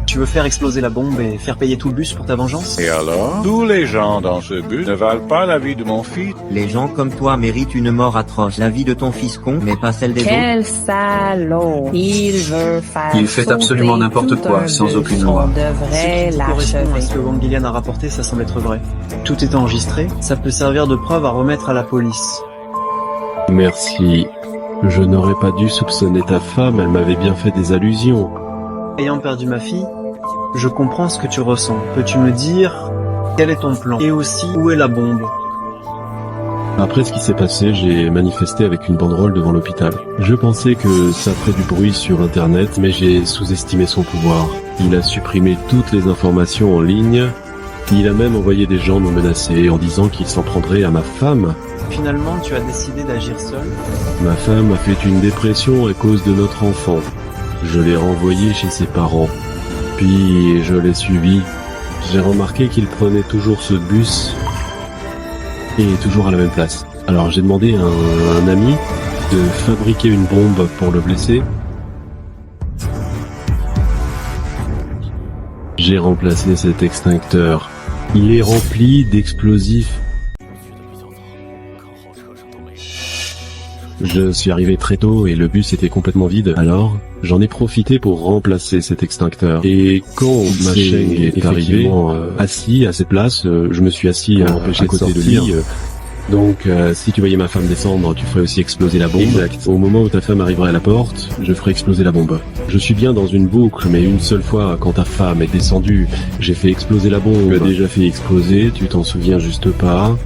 Tu veux faire exploser la bombe et faire payer tout le bus pour ta vengeance? Et alors? Tous les gens dans ce bus ne valent pas la vie de mon fils. Les gens comme toi méritent une mort atroce. La vie de ton fils con, mais pas celle des autres. Quel salaud! Il veut faire. Il fait absolument n'importe quoi, sans aucune loi. On devrait Ce qui correspond à l'achever. ce que Wang Gillian a rapporté, ça semble être vrai. Tout est enregistré, ça peut servir de preuve à remettre à la police. Merci. Je n'aurais pas dû soupçonner ta femme, elle m'avait bien fait des allusions. Ayant perdu ma fille, je comprends ce que tu ressens. Peux-tu me dire quel est ton plan? Et aussi, où est la bombe? Après ce qui s'est passé, j'ai manifesté avec une banderole devant l'hôpital. Je pensais que ça ferait du bruit sur internet, mais j'ai sous-estimé son pouvoir. Il a supprimé toutes les informations en ligne. Il a même envoyé des gens me menacer en disant qu'il s'en prendrait à ma femme. Finalement, tu as décidé d'agir seul? Ma femme a fait une dépression à cause de notre enfant. Je l'ai renvoyé chez ses parents. Puis je l'ai suivi. J'ai remarqué qu'il prenait toujours ce bus et toujours à la même place. Alors j'ai demandé à un ami de fabriquer une bombe pour le blesser. J'ai remplacé cet extincteur. Il est rempli d'explosifs. Je suis arrivé très tôt et le bus était complètement vide. Alors, j'en ai profité pour remplacer cet extincteur. Et quand Ma Cheng est arrivé, assis à cette place, je me suis assis à côté de lui. Donc, si tu voyais ma femme descendre, tu ferais aussi exploser la bombe. Exact. Au moment où ta femme arriverait à la porte, je ferais exploser la bombe. Je suis bien dans une boucle, mais une seule fois, quand ta femme est descendue, j'ai fait exploser la bombe. Tu l'as déjà fait exploser, tu t'en souviens juste pas.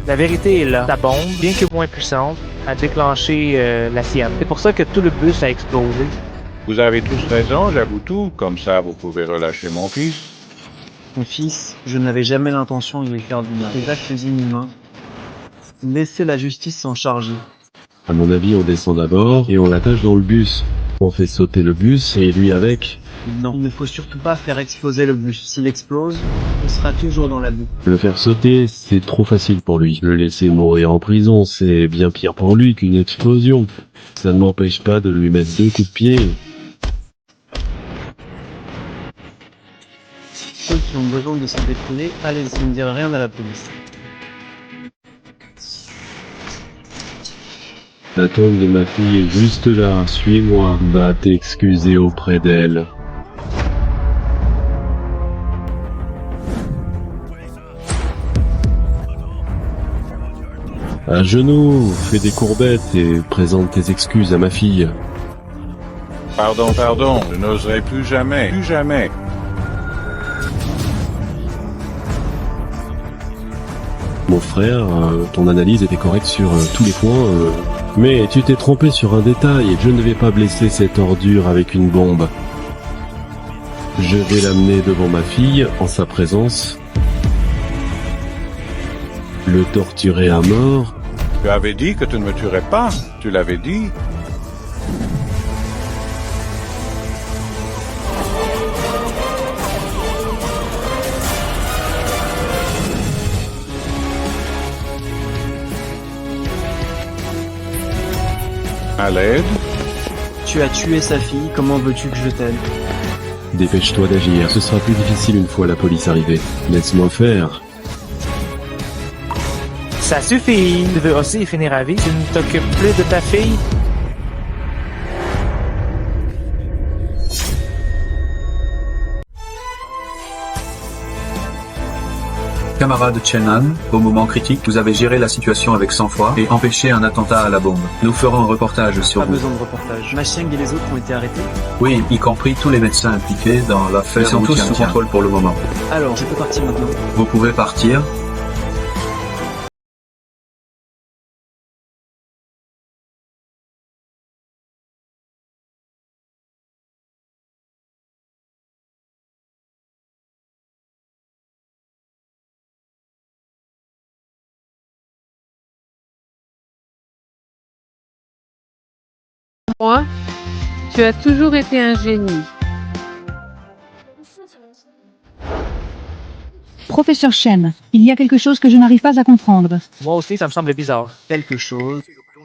La vérité est là. La bombe, bien que moins puissante, a déclenché la sienne. C'est pour ça que tout le bus a explosé. Vous avez tous raison, j'avoue tout. Comme ça, vous pouvez relâcher mon fils. Mon fils, je n'avais jamais l'intention de lui faire du mal. Des actes inhumains. Laissez la justice s'en charger. À mon avis, on descend d'abord et on l'attache dans le bus. On fait sauter le bus et lui avec. Non, il ne faut surtout pas faire exploser le bus. S'il explose, on sera toujours dans la boue. Le faire sauter, c'est trop facile pour lui. Le laisser mourir en prison, c'est bien pire pour lui qu'une explosion. Ça ne m'empêche pas de lui mettre 2 coups de pied. Ceux qui ont besoin de se défouler, allez-y, ne direz rien à la police. La tombe de ma fille est juste là, suis-moi. Va t'excuser auprès d'elle. À genoux, fais des courbettes et présente tes excuses à ma fille. Pardon, je n'oserai plus jamais, plus jamais. Mon frère, ton analyse était correcte sur tous les points, mais tu t'es trompé sur un détail. Je ne vais pas blesser cette ordure avec une bombe. Je vais l'amener devant ma fille, en sa présence, le torturer à mort. Tu avais dit que tu ne me tuerais pas, tu l'avais dit. À l'aide? Tu as tué sa fille, comment veux-tu que je t'aide? Dépêche-toi d'agir, ce sera plus difficile une fois la police arrivée. Laisse-moi faire. Ça suffit. Tu veux aussi finir à vie? Tu ne t'occupes plus de ta fille? Camarade Chenan, au moment critique, vous avez géré la situation avec sang-froid et empêché un attentat à la bombe. Nous ferons un reportage sur Pas vous. besoin de reportage. Ma Cheng et les autres ont été arrêtés? Oui, y compris tous les médecins impliqués dans l'affaire. Ils sont tous sous contrôle pour le moment. Alors, je peux partir maintenant? Vous pouvez partir. Moi, tu as toujours été un génie. Professeur Chen, il y a quelque chose que je n'arrive pas à comprendre. Moi aussi, ça me semble bizarre. Quelque chose.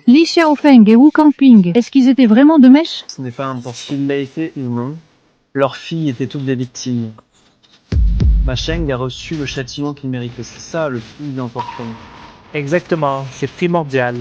Li Xiaofeng et Wu Kangping, est-ce qu'ils étaient vraiment de mèche? Ce n'est pas important. Il l'a été humain. Leurs filles étaient toutes des victimes. Ma Cheng a reçu le châtiment qu'il méritait. C'est ça le plus important. Exactement, c'est primordial.